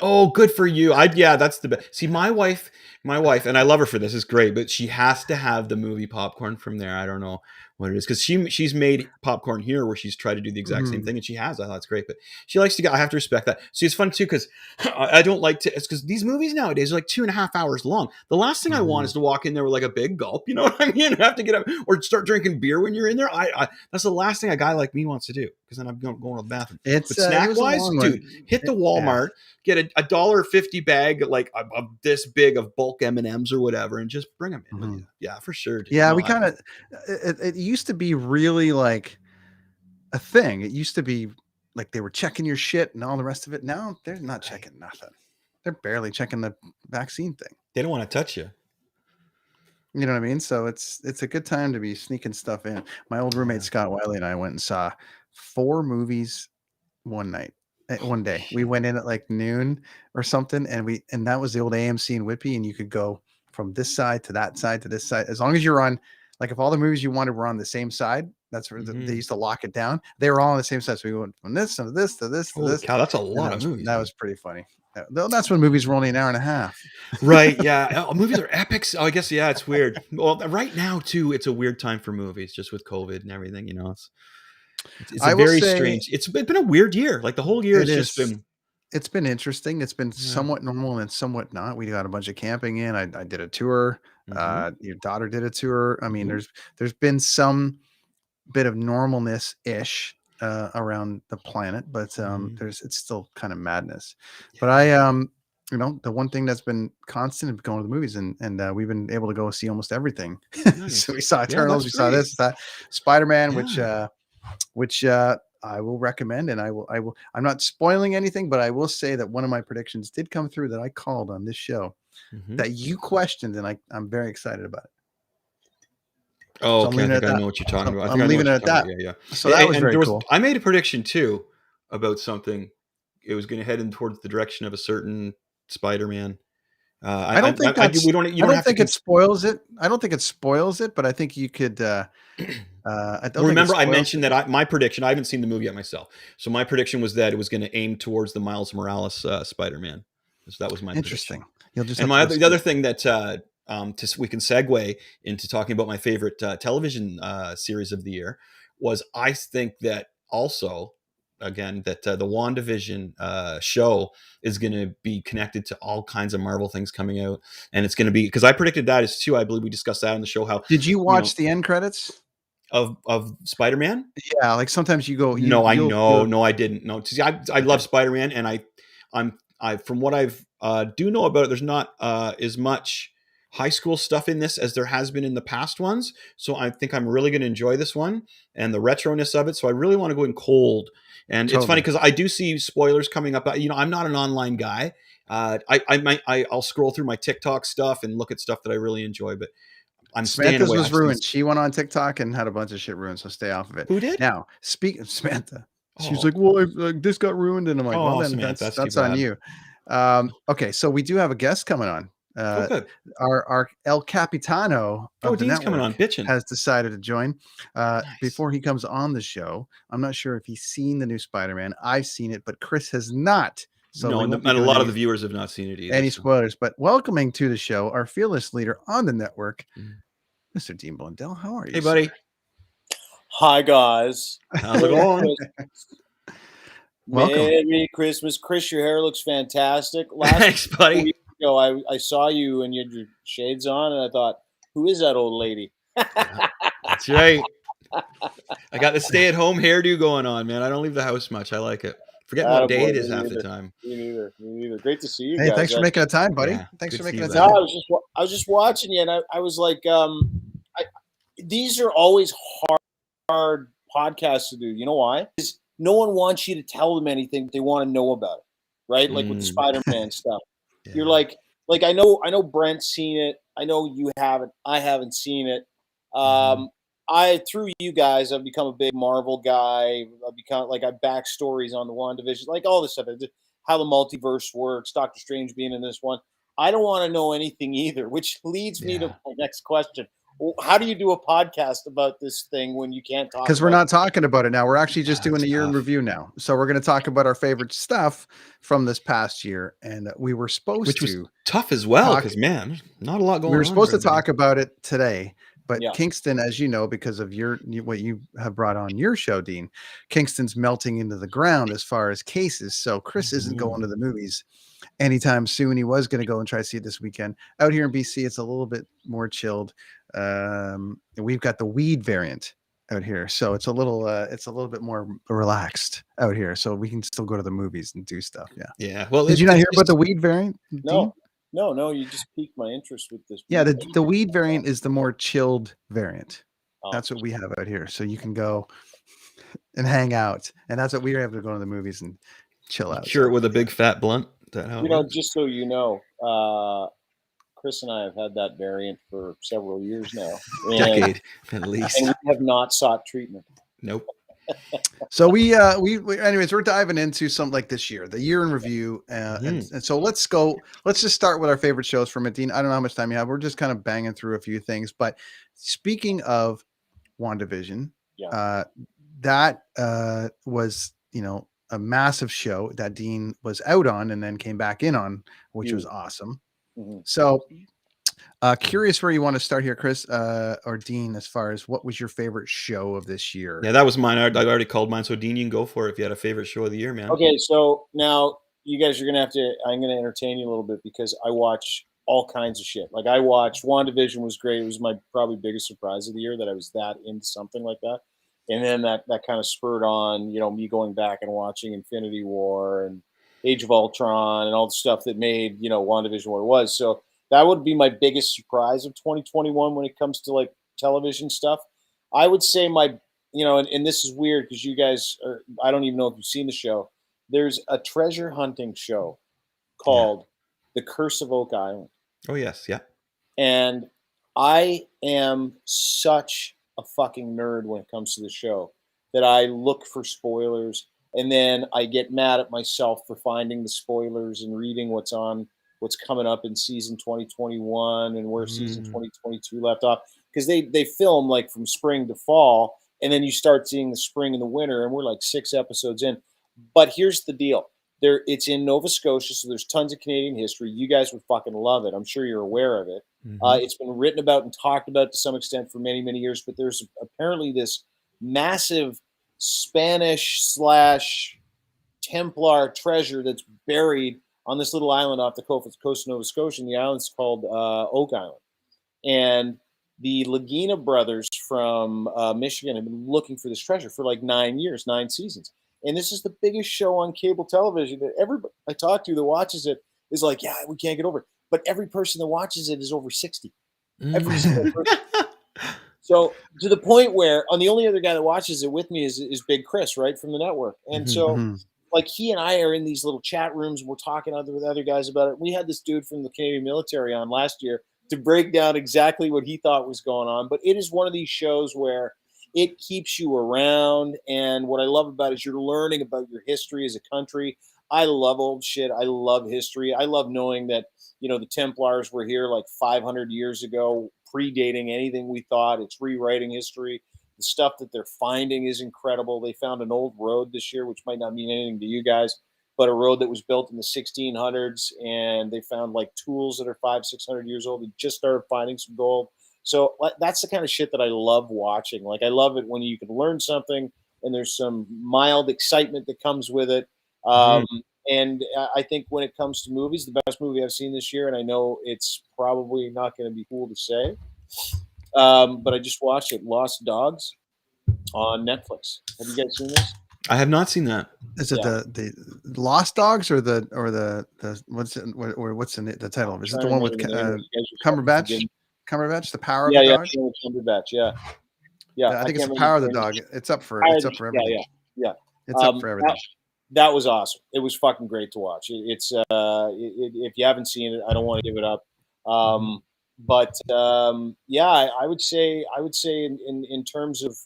Oh, good for you. That's the best. See, my wife, and I love her for this, is great, but she has to have the movie popcorn from there. I don't know what it is, because she's made popcorn here where she's tried to do the exact same thing, and she has. I thought it's great, but she likes to go. I have to respect that. See, it's fun too, because I don't like to. It's because these movies nowadays are like 2.5 hours long. The last thing I want is to walk in there with like a big gulp. You know what I mean? Have to get up or start drinking beer when you're in there. That's the last thing a guy like me wants to do, because then I'm going to the bathroom. But snack wise, dude, hit the Walmart, get a $1.50 bag like of this big of bulk M&Ms or whatever, and just bring them in with you. Yeah, for sure. Dude. Yeah, we kind of. It used to be really like a thing. It used to be like they were checking your shit and all the rest of it. Now they're not checking nothing. They're barely checking the vaccine thing. They don't want to touch you. You know what I mean? So it's a good time to be sneaking stuff in. My old roommate Scott Wiley and I went and saw 4 movies one day. We went in at like noon or something, and that was the old AMC in Whitby, and you could go from this side to that side to this side as long as you're on. Like if all the movies you wanted were on the same side, That's where Mhm. they used to lock it down. They were all on the same set. So we went from this to this to this to Holy this. cow, that's a And lot of movies. that was pretty funny. That's when movies were only an hour and a half. Right, yeah. Movies are epics. Oh, I guess, yeah, it's weird. Well, right now, too, it's a weird time for movies, just with COVID and everything, you know. It's I a will very say strange. It's been a weird year. Like the whole year it has just is. been. It's been interesting. It's been Yeah. somewhat normal and somewhat not. We got a bunch of camping in. I did a tour. Mhm. Your daughter did a tour. I mean, Mhm. there's been some bit of normalness ish around the planet, but Mhm. it's still kind of madness. But Yeah. the one thing that's been constant is going to the movies, and we've been able to go see almost everything. So Nice. we saw Yeah, Eternals, that's we saw great. this, that, Spider-Man, Yeah. which I will recommend, and I will. I'm not spoiling anything, but I will say that one of my predictions did come through that I called on this show Mhm. that you questioned, and I'm very excited about it. Oh, So I'm okay. I leaving it think at I that. know what you're talking about. I think I'm I know leaving what it you're at talking about. that. Yeah, So yeah. that was And very there was. cool. I made a prediction too about something. It was going to head in towards the direction of a certain Spider-Man. I don't think We don't. You I don't don't have to. think it spoils it. I don't think it spoils it, but I think you could. I don't Well, think it remember, I spoils mentioned it. that my prediction. I haven't seen the movie yet myself, so my prediction was that it was going to aim towards the Miles Morales Spider-Man. So that was my prediction. Interesting. You'll just And have to go the see other it. thing that we can segue into talking about my favorite television series of the year was I think that also again that the WandaVision show is going to be connected to all kinds of Marvel things coming out, and it's going to be because I predicted that as too. I believe we discussed that on the show. How Did you watch the end credits? Of Spider-Man? Yeah, like sometimes you go. No, I know. You'll No, I didn't. No, see, I love Spider-Man, and I from what I've do know about it, there's not as much high school stuff in this as there has been in the past ones. So I think I'm really going to enjoy this one and the retroness of it. So I really want to go in cold. And it's funny totally. because I do see spoilers coming up. You know, I'm not an online guy. I'll scroll through my TikTok stuff and look at stuff that I really enjoy, but I'm staying Samantha's away. was ruined. She went on TikTok and had a bunch of shit ruined, so stay off of it. Who did? Now, speak of Samantha. She was Oh, like, "Well, this got ruined," and I'm like, "Well, oh, then Samantha, that's too that's on bad. you." Okay, so we do have a guest coming on. Oh, good. Our El Capitano Oh, of the Dean's coming on, network bitching. has decided to join. Nice. Before he comes on the show, I'm not sure if he's seen the new Spider-Man. I've seen it, but Chris has not. So No, we and won't be a doing lot of the viewers have not seen it either. any So. spoilers. But welcoming to the show, our fearless leader on the network, Mm. Mr. Dean Blundell. How are you, Hey, buddy. sir? Hi, guys. How's it going? Welcome. Merry Christmas. Chris, your hair looks fantastic. Last Thanks, buddy. week ago, I saw you and you had your shades on, and I thought, who is that old lady? That's right. I got the stay-at-home hairdo going on, man. I don't leave the house much. I like it. Forget what day it is half the time. Me neither. Great to see you Hey, guys. thanks for making the time, buddy. Yeah, Thanks good for to making see the you, No, time. I was just watching you, and I was like, these are always hard podcasts to do. You know why? Because no one wants you to tell them anything they want to know about it, right? Like with the Spider-Man stuff. Yeah. You're like I know Brent's seen it. I know you haven't. I haven't seen it. Through you guys, I've become a big Marvel guy. I've become like I back stories on the WandaVision, like all this stuff. How the multiverse works, Doctor Strange being in this one. I don't want to know anything either, which leads me to my next question. How do you do a podcast about this thing when you can't talk? Because we're not talking about it now. We're actually just doing a year in tough. review now. So we're going to talk about our favorite stuff from this past year. And we were supposed Which was to tough as well, because man, not a lot going on. We were supposed to for everybody. talk about it today, but Yeah. Kingston, as you know, because of what you have brought on your show, Dean, Kingston's melting into the ground as far as cases. So Chris isn't going to the movies anytime soon. He was going to go and try to see it this weekend. Out here in BC, it's a little bit more chilled. We've got the weed variant out here, so it's a little bit more relaxed out here, so we can still go to the movies and do stuff. Yeah. Well, Did you not hear about the weed variant, Dean? No, you just piqued my interest with this. Yeah, the weed variant is the more chilled variant. Oh. That's what we have out here. So you can go and hang out. And that's what we were able to go to the movies and chill out. Cure it with a big fat blunt. Is that how it works? Just so you know, Chris and I have had that variant for several years now. Decade, at least. And we have not sought treatment. Nope. So we anyways, we're diving into something like this year, the year in review. And so let's just start with our favorite shows from it. Dean, I don't know how much time you have. We're just kind of banging through a few things. But speaking of WandaVision, That was, a massive show that Dean was out on and then came back in on, which was awesome. So curious where you want to start here, Chris or Dean, as far as what was your favorite show of this year? Yeah, that was mine. I already called mine. So Dean, you can go for it if you had a favorite show of the year, man. Okay, so now you guys are gonna have to. I'm gonna entertain you a little bit because I watch all kinds of shit. Like I watched WandaVision was great. It was my probably biggest surprise of the year that I was that into something like that. And then that kind of spurred on, me going back and watching Infinity War and Age of Ultron and all the stuff that made, WandaVision what it was. So that would be my biggest surprise of 2021 when it comes to like television stuff. I would say and this is weird because you guys I don't even know if you've seen the show. There's a treasure hunting show called The Curse of Oak Island. Oh, yes. Yeah. And I am such a fucking nerd when it comes to the show that I look for spoilers and then I get mad at myself for finding the spoilers and reading what's coming up in season 2021 and where season 2022 left off, because they film like from spring to fall and then you start seeing the spring and the winter and we're like 6 episodes in. But here's the deal. It's in Nova Scotia, so there's tons of Canadian history. You guys would fucking love it. I'm sure you're aware of it. It's been written about and talked about to some extent for many, many years, but there's apparently this massive Spanish/Templar treasure that's buried on this little island off the coast of Nova Scotia, and the island's called Oak Island. And the Lagina brothers from Michigan have been looking for this treasure for like 9 years, 9 seasons. And this is the biggest show on cable television that everybody I talk to that watches it is like, yeah, we can't get over it. But every person that watches it is over 60. Every single person. So to the point where, the only other guy that watches it with me is Big Chris, right, from the network. And so, like, he and I are in these little chat rooms and we're talking with other guys about it. We had this dude from the Canadian military on last year to break down exactly what he thought was going on. But it is one of these shows where it keeps you around. And what I love about it is you're learning about your history as a country. I love old shit. I love history. I love knowing that, the Templars were here like 500 years ago, predating anything we thought. It's rewriting history. The stuff that they're finding is incredible. They found an old road this year, which might not mean anything to you guys, but a road that was built in the 1600s. And they found like tools that are 500-600 years old. They just started finding some gold. So that's the kind of shit that I love watching. Like, I love it when you can learn something and there's some mild excitement that comes with it. And I think when it comes to movies, the best movie I've seen this year, and I know it's probably not going to be cool to say, but I just watched it, Lost Dogs on Netflix. Have you guys seen this? I have not seen that. Is it the Lost Dogs or the what's the title of it? Is it the one with Cumberbatch? Cumberbatch, The Power of the Dog? Cumberbatch, yeah. I think it's The Power of the Dog. It's up for everything. Yeah. It's up for everything. That was awesome. It was fucking great to watch. It's if you haven't seen it, I don't want to give it up. I would say in terms of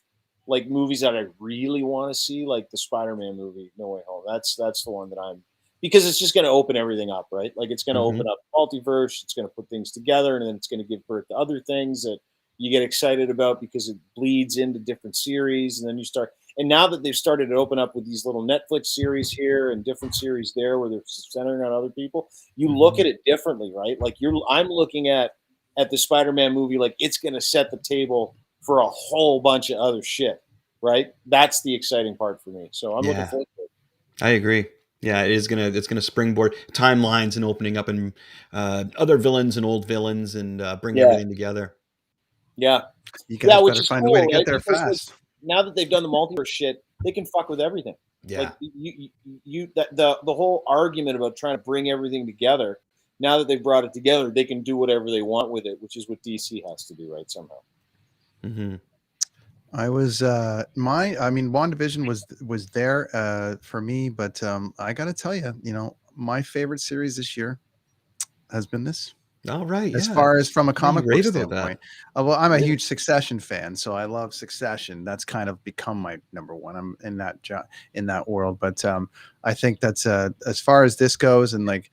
like movies that I really want to see, like the SpiderMan movie, No Way Home. That's the one that because it's just going to open everything up, right? Like it's going to open up multiverse. It's going to put things together, and then it's going to give birth to other things that you get excited about because it bleeds into different series, and then you start. And now that they've started to open up with these little Netflix series here and different series there where they're centering on other people, you look at it differently, right? Like I'm looking at the Spider-Man movie like it's going to set the table for a whole bunch of other shit, right? That's the exciting part for me. So I'm looking forward to it. I agree. Yeah, it's gonna springboard timelines and opening up and other villains and old villains and bring everything together. You guys better find a way to get there fast. Now that they've done the multiverse shit, they can fuck with everything. Yeah. Like the whole argument about trying to bring everything together. Now that they've brought it together, they can do whatever they want with it, which is what DC has to do, right? Somehow. I was WandaVision was there for me, but I got to tell you, my favorite series this year has been this. All right. As far as from a comic book standpoint, well, I'm a huge Succession fan, so I love Succession. That's kind of become my number one. I'm in that world, but I think that's as far as this goes, and like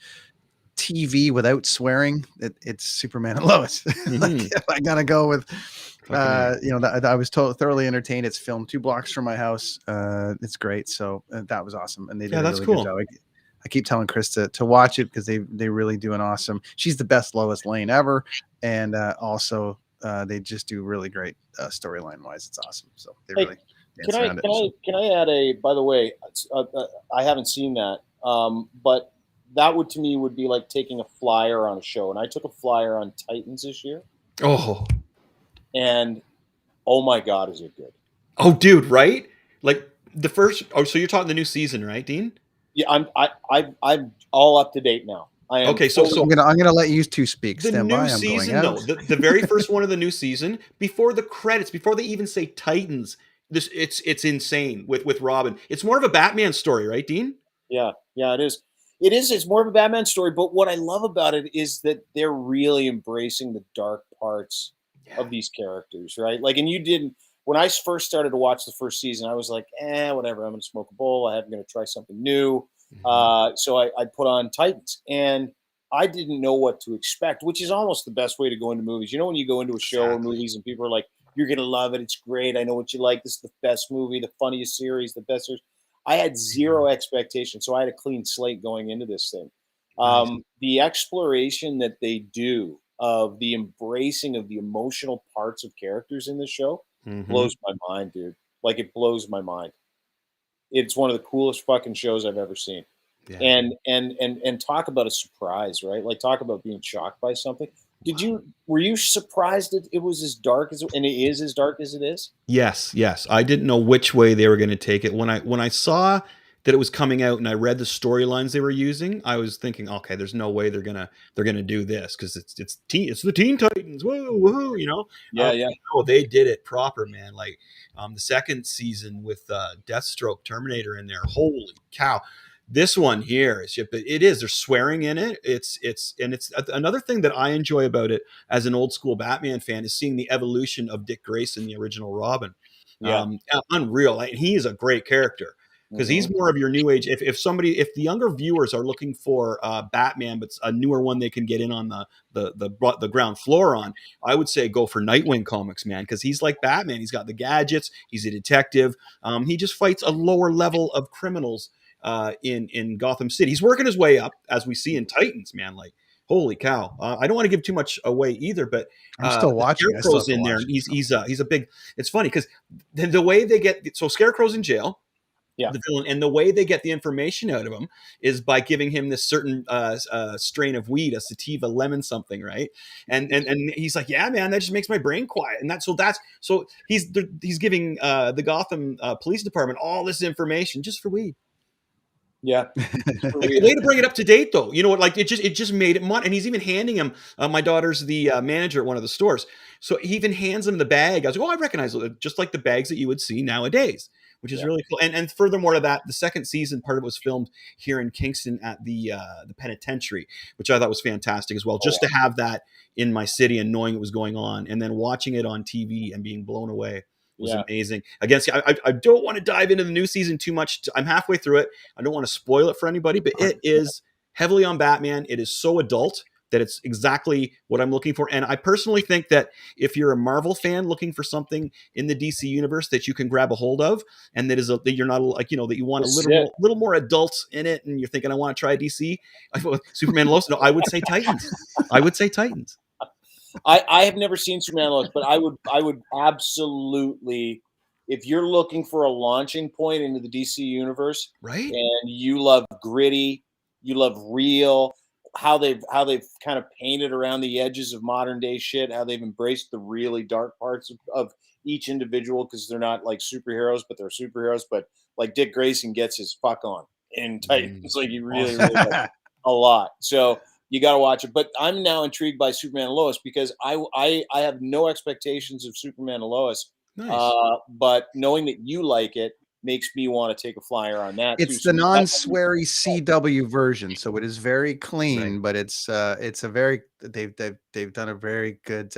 TV without swearing, it's Superman and Lois. Like, I gotta go with I was thoroughly entertained. It's filmed 2 blocks from my house. It's great. So that was awesome, and they did a that's really cool. good job. I keep telling Chris to watch it because they really do an awesome. She's the best Lois Lane ever, and also they just do really great storyline wise. It's awesome. So they really dance around it. Can I add a? By the way, I haven't seen that, but that would to me would be like taking a flyer on a show, and I took a flyer on Titans this year. Oh, and oh my God, is it good? Oh, dude, right? Like the first. Oh, so you're talking the new season, right, Dean? Yeah, I'm all up to date now. Okay, so I'm gonna let you two speak. The Stand new by. season, though, the very first one of the new season, before the credits, before they even say Titans, it's insane with Robin. It's more of a Batman story, right, Dean? Yeah, it is. It's more of a Batman story, but what I love about it is that they're really embracing the dark parts of these characters, right? Like, and you didn't. When I first started to watch the first season, I was like, whatever. I'm going to smoke a bowl. I'm going to try something new. So I put on Titans, and I didn't know what to expect, which is almost the best way to go into movies. You know, when you go into a show or movies and people are like, you're going to love it. It's great. I know what you like. This is the best movie, the funniest series, the best series. I had zero expectations, so I had a clean slate going into this thing. The exploration that they do of the embracing of the emotional parts of characters in this show blows my mind, dude. Like, it blows my mind. It's one of the coolest fucking shows I've ever seen. Yeah. And talk about a surprise, right? Like, talk about being shocked by something. Were you surprised that it was as dark as and it is as dark as it is? Yes. I didn't know which way they were going to take it. When I saw that it was coming out and I read the storylines they were using, I was thinking, okay, there's no way they're gonna do this because it's the Teen Titans, whoa, you know. Yeah. No, they did it proper, man. Like the second season with Deathstroke, Terminator in there. Holy cow! This one here is there's swearing in it. It's another thing that I enjoy about it as an old school Batman fan is seeing the evolution of Dick Grayson, the original Robin. Unreal. And he is a great character. Because he's more of your new age. If the younger viewers are looking for Batman, but a newer one they can get in on the ground floor on, I would say go for Nightwing comics, man. Because he's like Batman. He's got the gadgets. He's a detective. He just fights a lower level of criminals in Gotham City. He's working his way up, as we see in Titans, man. Like, holy cow! I don't want to give too much away either, but I'm still watching. Scarecrow's in there. He's a big. It's funny because the way they get Scarecrow's in jail. Yeah. The villain, and the way they get the information out of him is by giving him this certain strain of weed, a sativa lemon something, right? And he's like, yeah, man, that just makes my brain quiet. And so he's giving the Gotham Police Department all this information just for weed. Yeah. Like, the way to bring it up to date, though, you know what? Like it just made it and he's even handing him. My daughter's the manager at one of the stores, so he even hands him the bag. I was like, oh, I recognize it, just like the bags that you would see nowadays, which is really cool. And furthermore to that, the second season part of it was filmed here in Kingston at the penitentiary, which I thought was fantastic as well. Just to have that in my city and knowing it was going on, and then watching it on TV and being blown away. Was amazing. Again, I don't want to dive into the new season too much. I'm halfway through it. I don't want to spoil it for anybody, but it is heavily on Batman. It is so adult that it's exactly what I'm looking for. And I personally think that if you're a Marvel fan looking for something in the DC universe that you can grab a hold of, and that you're not like, you know, that you want a little more adult in it, and you're thinking, I want to try DC, Superman Lois. No, I would say Titans. I have never seen Superman and Lois, but I would absolutely, if you're looking for a launching point into the DC universe, right? And you love gritty, you love real, how they've kind of painted around the edges of modern day shit, how they've embraced the really dark parts of each individual, because they're not like superheroes, but they're superheroes. But like Dick Grayson gets his fuck on in Titans, like he really does a lot. So you got to watch it. But I'm now intrigued by Superman and Lois because I have no expectations of Superman and Lois. Nice. But knowing that you like it makes me want to take a flyer on that. It's the non-sweary CW version, so it is very clean, but it's a very they've done a very good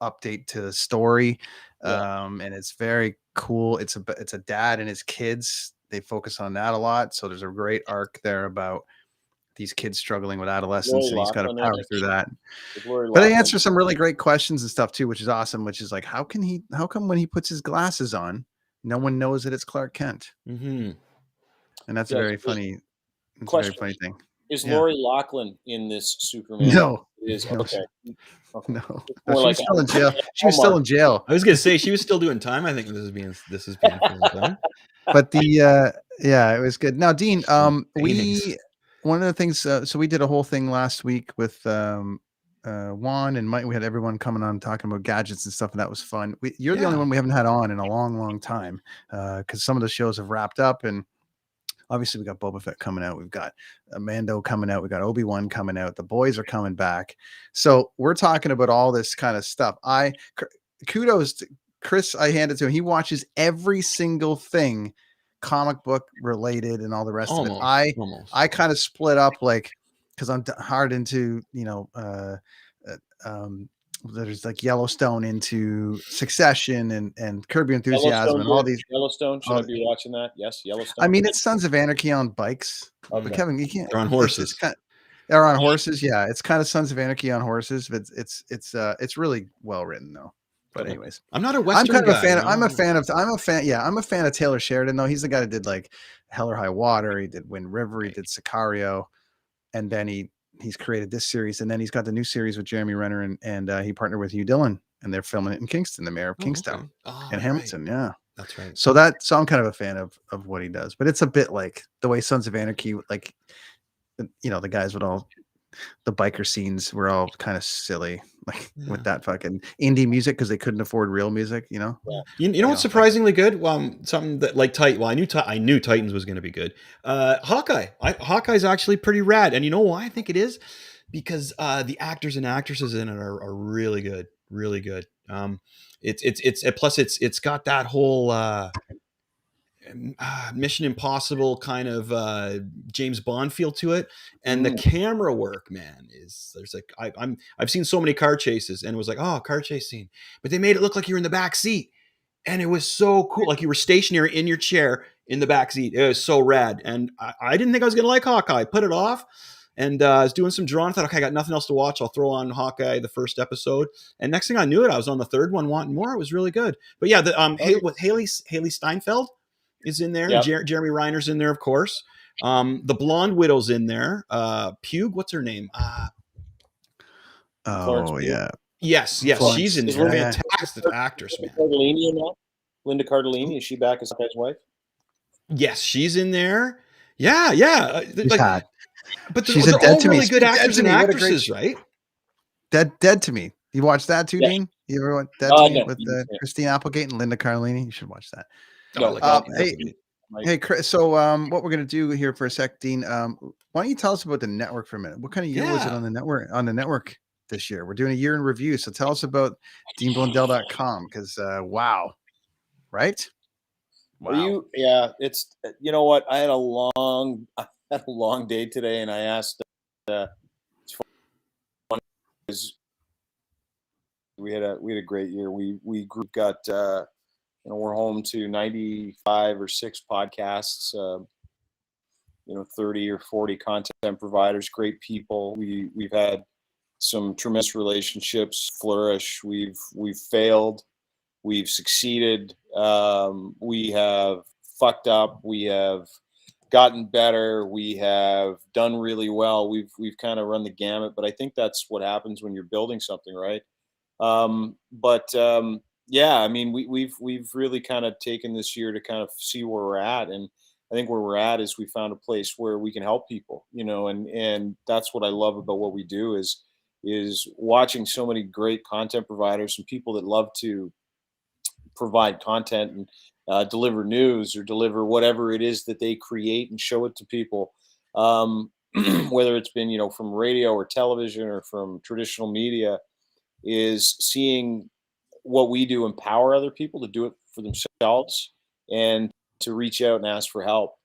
update to the story, and it's very cool. It's a dad and his kids. They focus on that a lot, so there's a great arc there about these kids struggling with adolescence, Lori and he's got to Loughlin, I power think. through that. With Lori But they Loughlin. answer some really great questions and stuff too, which is awesome. Which is like, how come when he puts his glasses on, no one knows that it's Clark Kent? Mm-hmm. And that's Yeah, a very it's funny, it's a question. very funny thing. Is Yeah. Lori Loughlin in this Superman? No, It is no, okay. Okay. no, It's no, more she like was still in jail. She was Hallmark. still in jail. I was gonna say she was still doing time. I think this is being filmed done. But the yeah, it was good. Now, Dean, one of the things, so we did a whole thing last week with Juan and Mike. We had everyone coming on talking about gadgets and stuff, and that was fun. You're the only one we haven't had on in a long time, because some of the shows have wrapped up, and obviously we got Boba Fett coming out, we've got Mando coming out, we got Obi-Wan coming out, the boys are coming back, so we're talking about all this kind of stuff. Kudos to Chris. I hand it to him. He watches every single thing comic book related and all the rest of it. I kind of split up, like, because I'm hard into, there's like Yellowstone into Succession and Curb Your Enthusiasm and all these. Yellowstone, should I be watching that? Yes, Yellowstone. I mean, it's Sons of Anarchy on bikes, but Kevin, you can't. They're on horses. They're on horses. Yeah, it's kind of Sons of Anarchy on horses, but it's really well written though. But anyways, I'm not a Western I'm kind of guy, a fan. you know? I'm a fan of Taylor Sheridan though. He's the guy that did like Hell or High Water. He did Wind River. He did Sicario, and then he's created this series, and then he's got the new series with Jeremy Renner, and he partnered with Hugh Dillon, and they're filming it in Kingston, the mayor of Kingstown, and Hamilton. Right. Yeah, that's right. So I'm kind of a fan of what he does, but it's a bit like the way Sons of Anarchy, like, the guys with all the biker scenes were all kind of silly, like with that fucking indie music because they couldn't afford real music, Yeah. You know what's surprisingly good? Something that like I knew Titans was going to be good. Hawkeye. Hawkeye's actually pretty rad, and you know why I think it is? Because the actors and actresses in it are really good, really good. It's got that whole Mission Impossible kind of James Bond feel to it, and the camera work, man, there's like I've seen so many car chases, and it was like, oh, car chase scene, but they made it look like you're in the back seat, and it was so cool, like you were stationary in your chair in the back seat. It was so rad, and I didn't think I was gonna like Hawkeye. I put it off, and I was doing some drawing. I thought, okay, I got nothing else to watch. I'll throw on Hawkeye, the first episode, and next thing I knew it, I was on the third one, wanting more. It was really good. But yeah, with Haley Steinfeld is in there. Yep. Jeremy Reiner's in there, of course. The blonde widow's in there. Pugh, what's her name? Yeah. Yes, Florence. She's in there. Fantastic actress, man. Cardellini in that? Linda Cardellini, is she back as Hawkeye's wife? Yes, she's in there. Yeah. But she's they're all really good actors and actresses, right? Dead to Me. You watch that too, Dean? You ever watch Dead to Me with Christine Applegate and Linda Cardellini? You should watch that. Hey, Chris. So, what we're gonna do here for a sec, Dean? Why don't you tell us about the network for a minute? What kind of year was it on the network? On the network this year, we're doing a year in review. So, tell us about DeanBlundell.com because, wow, right? Wow. It's you know what? I had a long day today, and I asked. We had a great year. We got. We're home to 95 or 6 podcasts, 30 or 40 content providers, great people. We've had some tremendous relationships flourish. We've failed. We've succeeded. We have fucked up. We have gotten better. We have done really well. We've kind of run the gamut, but I think that's what happens when you're building something, right? Yeah, I mean, we've really kind of taken this year to kind of see where we're at, and I think where we're at is we found a place where we can help people, and that's what I love about what we do is watching so many great content providers and people that love to provide content and deliver news or deliver whatever it is that they create and show it to people, whether it's been from radio or television or from traditional media, is seeing what we do empower other people to do it for themselves and to reach out and ask for help.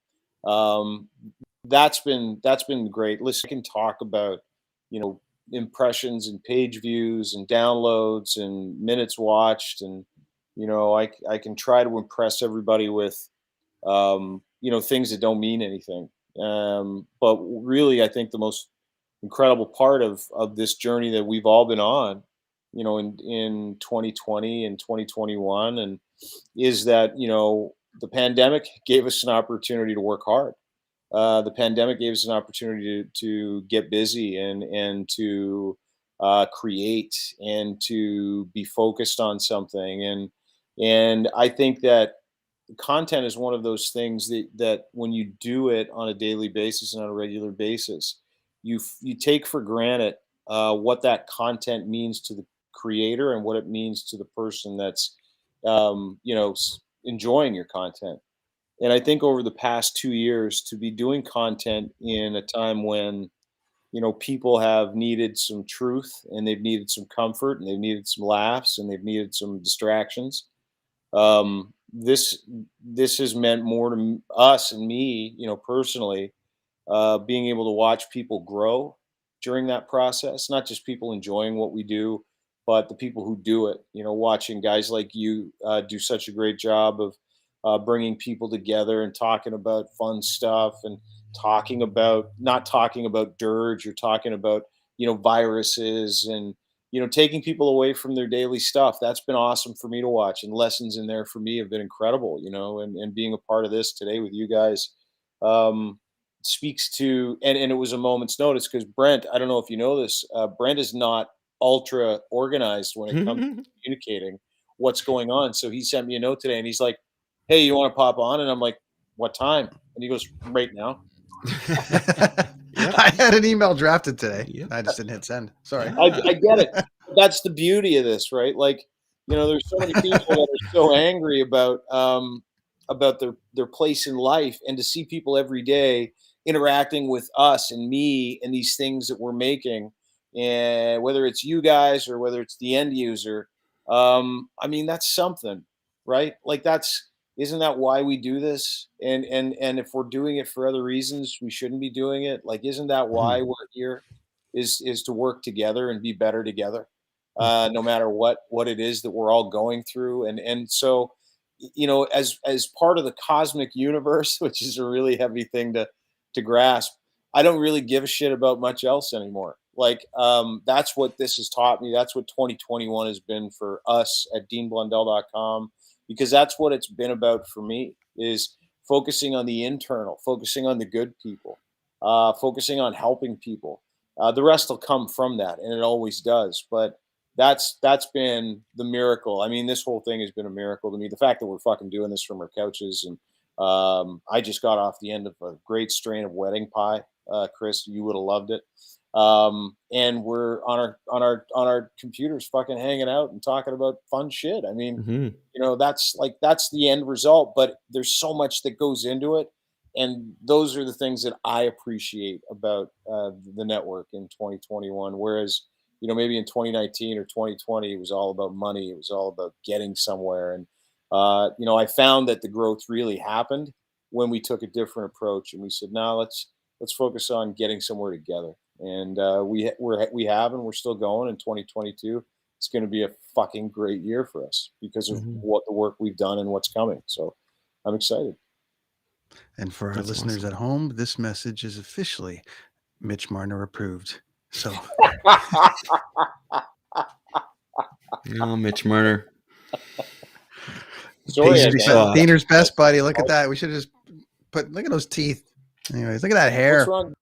That's been great. Listen, I can talk about, impressions and page views and downloads and minutes watched. And, I can try to impress everybody with, things that don't mean anything. But really, I think the most incredible part of this journey that we've all been on, in 2020 and 2021, and is that the pandemic gave us an opportunity to work hard. The pandemic gave us an opportunity to get busy and to create and to be focused on something. And I think that content is one of those things that when you do it on a daily basis and on a regular basis, you take for granted what that content means to the creator and what it means to the person that's enjoying your content. And I think over the past 2 years, to be doing content in a time when people have needed some truth, and they've needed some comfort, and they've needed some laughs, and they've needed some distractions. This has meant more to us and me, personally, being able to watch people grow during that process, not just people enjoying what we do, but the people who do it. Watching guys like you do such a great job of bringing people together and talking about fun stuff, and not talking about dirge, or talking about viruses, and taking people away from their daily stuff. That's been awesome for me to watch, and lessons in there for me have been incredible. And being a part of this today with you guys speaks to, and it was a moment's notice, because Brent, I don't know if you know this, Brent is not ultra organized when it comes to communicating what's going on. So he sent me a note today, and he's like, "Hey, you want to pop on?" And I'm like, "What time?" And he goes, "Right now." I had an email drafted today. Yep. I just didn't hit send. Sorry. I get it. That's the beauty of this, right? Like, there's so many people that are so angry about their place in life, and to see people every day interacting with us and me and these things that we're making, and whether it's you guys or whether it's the end user, that's something, right? Like, isn't that why we do this? And if we're doing it for other reasons, we shouldn't be doing it. Like, isn't that why we're here? Is to work together and be better together, no matter what it is that we're all going through. And so, as part of the cosmic universe, which is a really heavy thing to grasp, I don't really give a shit about much else anymore. Like, that's what this has taught me. That's what 2021 has been for us at DeanBlundell.com. Because that's what it's been about for me, is focusing on the internal, focusing on the good people, focusing on helping people. The rest will come from that, and it always does. But that's been the miracle. I mean, this whole thing has been a miracle to me. The fact that we're fucking doing this from our couches, and I just got off the end of a great strain of wedding pie. Chris, you would have loved it. And we're on our computers fucking hanging out and talking about fun shit. I mean, that's the end result, but there's so much that goes into it. And those are the things that I appreciate about the network in 2021. Whereas, maybe in 2019 or 2020, it was all about money. It was all about getting somewhere. And, I found that the growth really happened when we took a different approach, and we said, no, let's focus on getting somewhere together. And we have, and we're still going in 2022. It's going to be a fucking great year for us because of what the work we've done and what's coming. So I'm excited. And for our listeners at home, this message is officially Mitch Marner approved. So, Mitch Marner. Sorry, Diener's best buddy. Look at that. We should just look at those teeth. Anyways, look at that hair. What's wrong?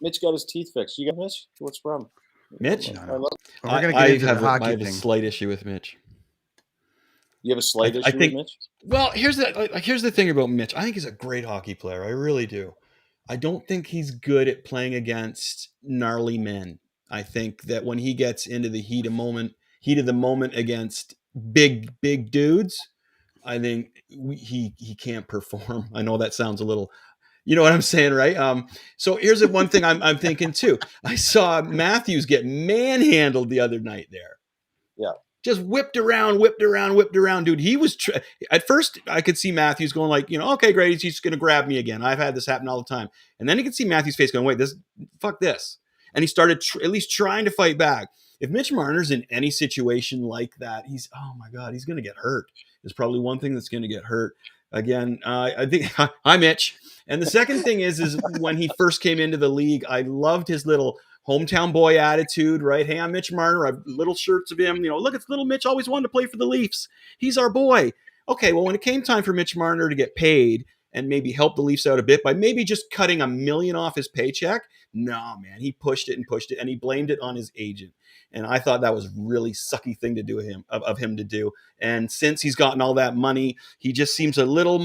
Mitch got his teeth fixed. You got Mitch? What's the problem? Mitch? No. I have a slight issue with Mitch. You have a slight issue with Mitch? Well, here's the thing about Mitch. I think he's a great hockey player. I really do. I don't think he's good at playing against gnarly men. I think that when he gets into the heat of the moment against big dudes, I think he can't perform. I know that sounds a little, you know what I'm saying, right? So here's the one thing I'm thinking too. I saw Matthews get manhandled the other night there. Yeah. Just whipped around, dude. He was at first I could see Matthews going like, okay, great. He's just going to grab me again. I've had this happen all the time. And then you could see Matthews' face going, wait, fuck this. And he started at least trying to fight back. If Mitch Marner's in any situation like that, oh my God, he's going to get hurt. There's probably one thing that's going to get hurt. again. I think hi Mitch. And the second thing is when he first came into the league, I loved his little hometown boy attitude, right? Hey, I'm Mitch Marner. I have little shirts of him. Look, it's little Mitch always wanted to play for the Leafs. He's our boy. Okay, well, when it came time for Mitch Marner to get paid and maybe help the Leafs out a bit by maybe just cutting $1 million off his paycheck, no, man, he pushed it, and he blamed it on his agent. And I thought that was really sucky thing to do of him to do. And since he's gotten all that money, he just seems a little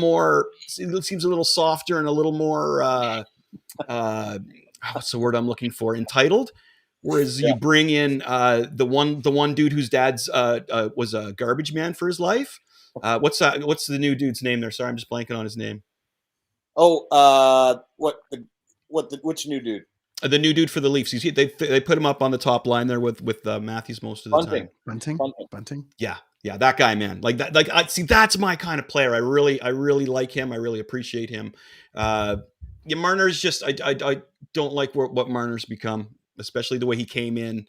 softer and a little more, what's the word I'm looking for? Entitled. Whereas you bring in the one dude whose dad's was a garbage man for his life. What's the new dude's name there? Sorry, I'm just blanking on his name. Oh, which new dude? The new dude for the Leafs. They put him up on the top line there with Matthews most of the time. Bunting. Yeah, that guy, man. Like that. Like see, that's my kind of player. I really like him. I really appreciate him. Marner's just I don't like what Marner's become, especially the way he came in.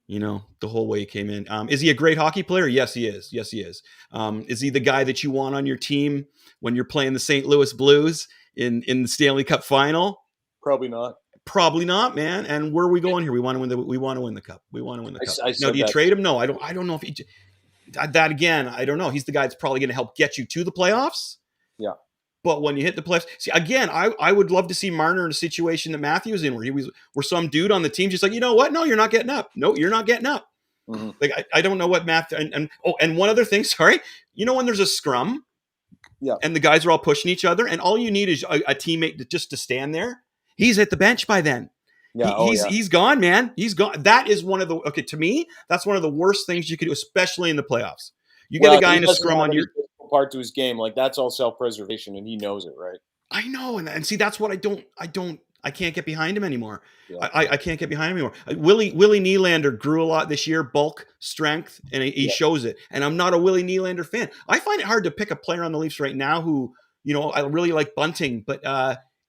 The whole way he came in. Is he a great hockey player? Yes, he is. Is he the guy that you want on your team when you're playing the St. Louis Blues in the Stanley Cup final? Probably not. Probably not, man. And where are we going here? We want to win the cup. We want to win the cup. No, do you trade him? No, I don't know if that again. I don't know. He's the guy that's probably going to help get you to the playoffs. Yeah. But when you hit the playoffs, see again, I would love to see Marner in a situation that Matthews in, where some dude on the team just like, you know what? No, you're not getting up. No, you're not getting up. Mm-hmm. Like I don't know what and one other thing. Sorry, when there's a scrum, and the guys are all pushing each other, and all you need is a teammate just to stand there. He's at the bench by then. Yeah, he's gone, man. He's gone. That is to me, that's one of the worst things you could do, especially in the playoffs. You get a guy in a scrum on your part to his game, like that's all self-preservation, and he knows it, right? I know, and see, that's what I can't get behind him anymore. Yeah. I can't get behind him anymore. Willie Nylander grew a lot this year, bulk, strength, and he shows it. And I'm not a Willie Nylander fan. I find it hard to pick a player on the Leafs right now who, I really like Bunting, but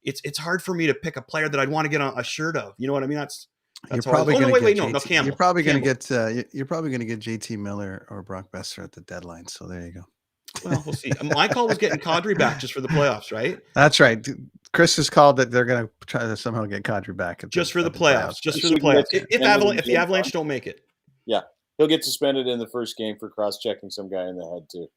it's hard for me to pick a player that I'd want to get a shirt of. You know what I mean? That's you're probably going to get Campbell. You're probably going to get JT Miller or Brock Besser at the deadline. So there you go. Well, we'll see. My call was getting Kadri back just for the playoffs, right? That's right. Chris has called that they're going to try to somehow get Kadri back just for the playoffs. Just for the playoffs. If the Avalanche don't make it, yeah, he'll get suspended in the first game for cross-checking some guy in the head too.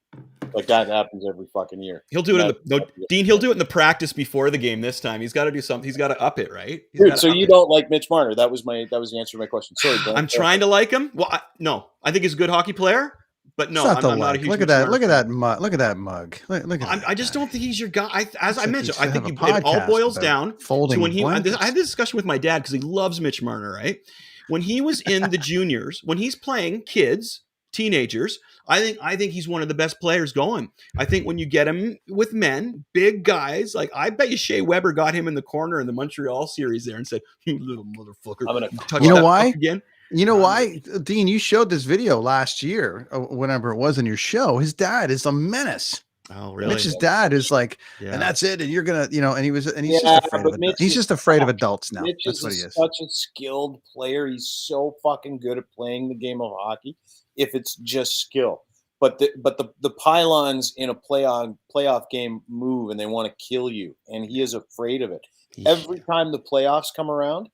Like that happens every fucking year. He'll do it Dean. He'll do it in the practice before the game. This time, he's got to do something. He's got to up it, right? Dude, so you don't like Mitch Marner? That was the answer to my question. Sorry, Dan. I'm trying to like him. Well, no, I think he's a good hockey player. But no, I'm not a huge. Look at that mug. Look at that mug. Look at I just don't think he's your guy. As I mentioned, I think it all boils down to when I had this discussion with my dad because he loves Mitch Marner, right? When he was in the juniors, when he's playing kids, teenagers, I think he's one of the best players going. I think when you get him with men, big guys, like I bet you Shea Weber got him in the corner in the Montreal series there and said, "You little motherfucker." I'm gonna touch that why? Again. You know why, Dean? You showed this video last year, whenever it was in your show. His dad is a menace. Oh, really? Mitch's dad is like, and that's it. And you're gonna, and he's just afraid of adults. He's just afraid of adults now. Mitch that's what he is. Such a skilled player. He's so fucking good at playing the game of hockey. If it's just skill, but the pylons in a playoff game move and they want to kill you, and he is afraid of it. Every time the playoffs come around,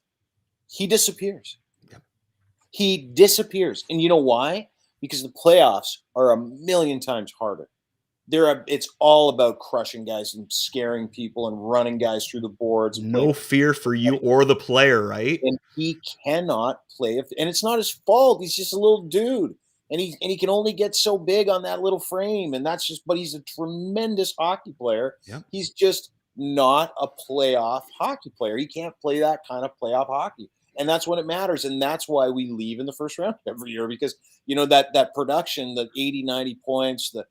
he disappears. He disappears. And you know why? Because the playoffs are 1,000,000 times harder. It's all about crushing guys and scaring people and running guys through the boards. No fear for you or the player, right? And he cannot play. And it's not his fault. He's just a little dude. And he can only get so big on that little frame. And but he's a tremendous hockey player. Yep. He's just not a playoff hockey player. He can't play that kind of playoff hockey. And that's when it matters. And that's why we leave in the first round every year, because, that production, the 80, 90 points, the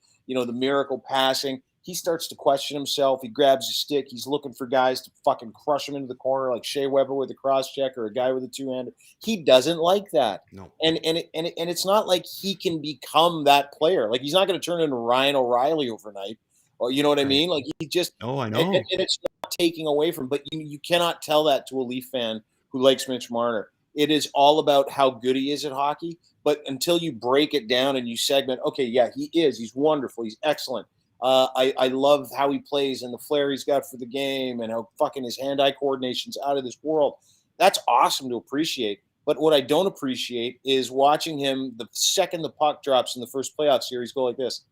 miracle passing, he starts to question himself. He grabs his stick. He's looking for guys to fucking crush him into the corner, like Shea Weber with a cross check or a guy with a two-hander. He doesn't like that. No. And it's not like he can become that player. Like, he's not going to turn into Ryan O'Reilly overnight. Or, you know what I mean? Like, he just – Oh, I know. And it's not taking away from – but you cannot tell that to a Leaf fan who likes Mitch Marner. It is all about how good he is at hockey. But until you break it down and you segment, okay, yeah, he is. He's wonderful. He's excellent. I love how he plays and the flair he's got for the game and how fucking his hand-eye coordination's out of this world. That's awesome to appreciate. But what I don't appreciate is watching him the second the puck drops in the first playoff series go like this.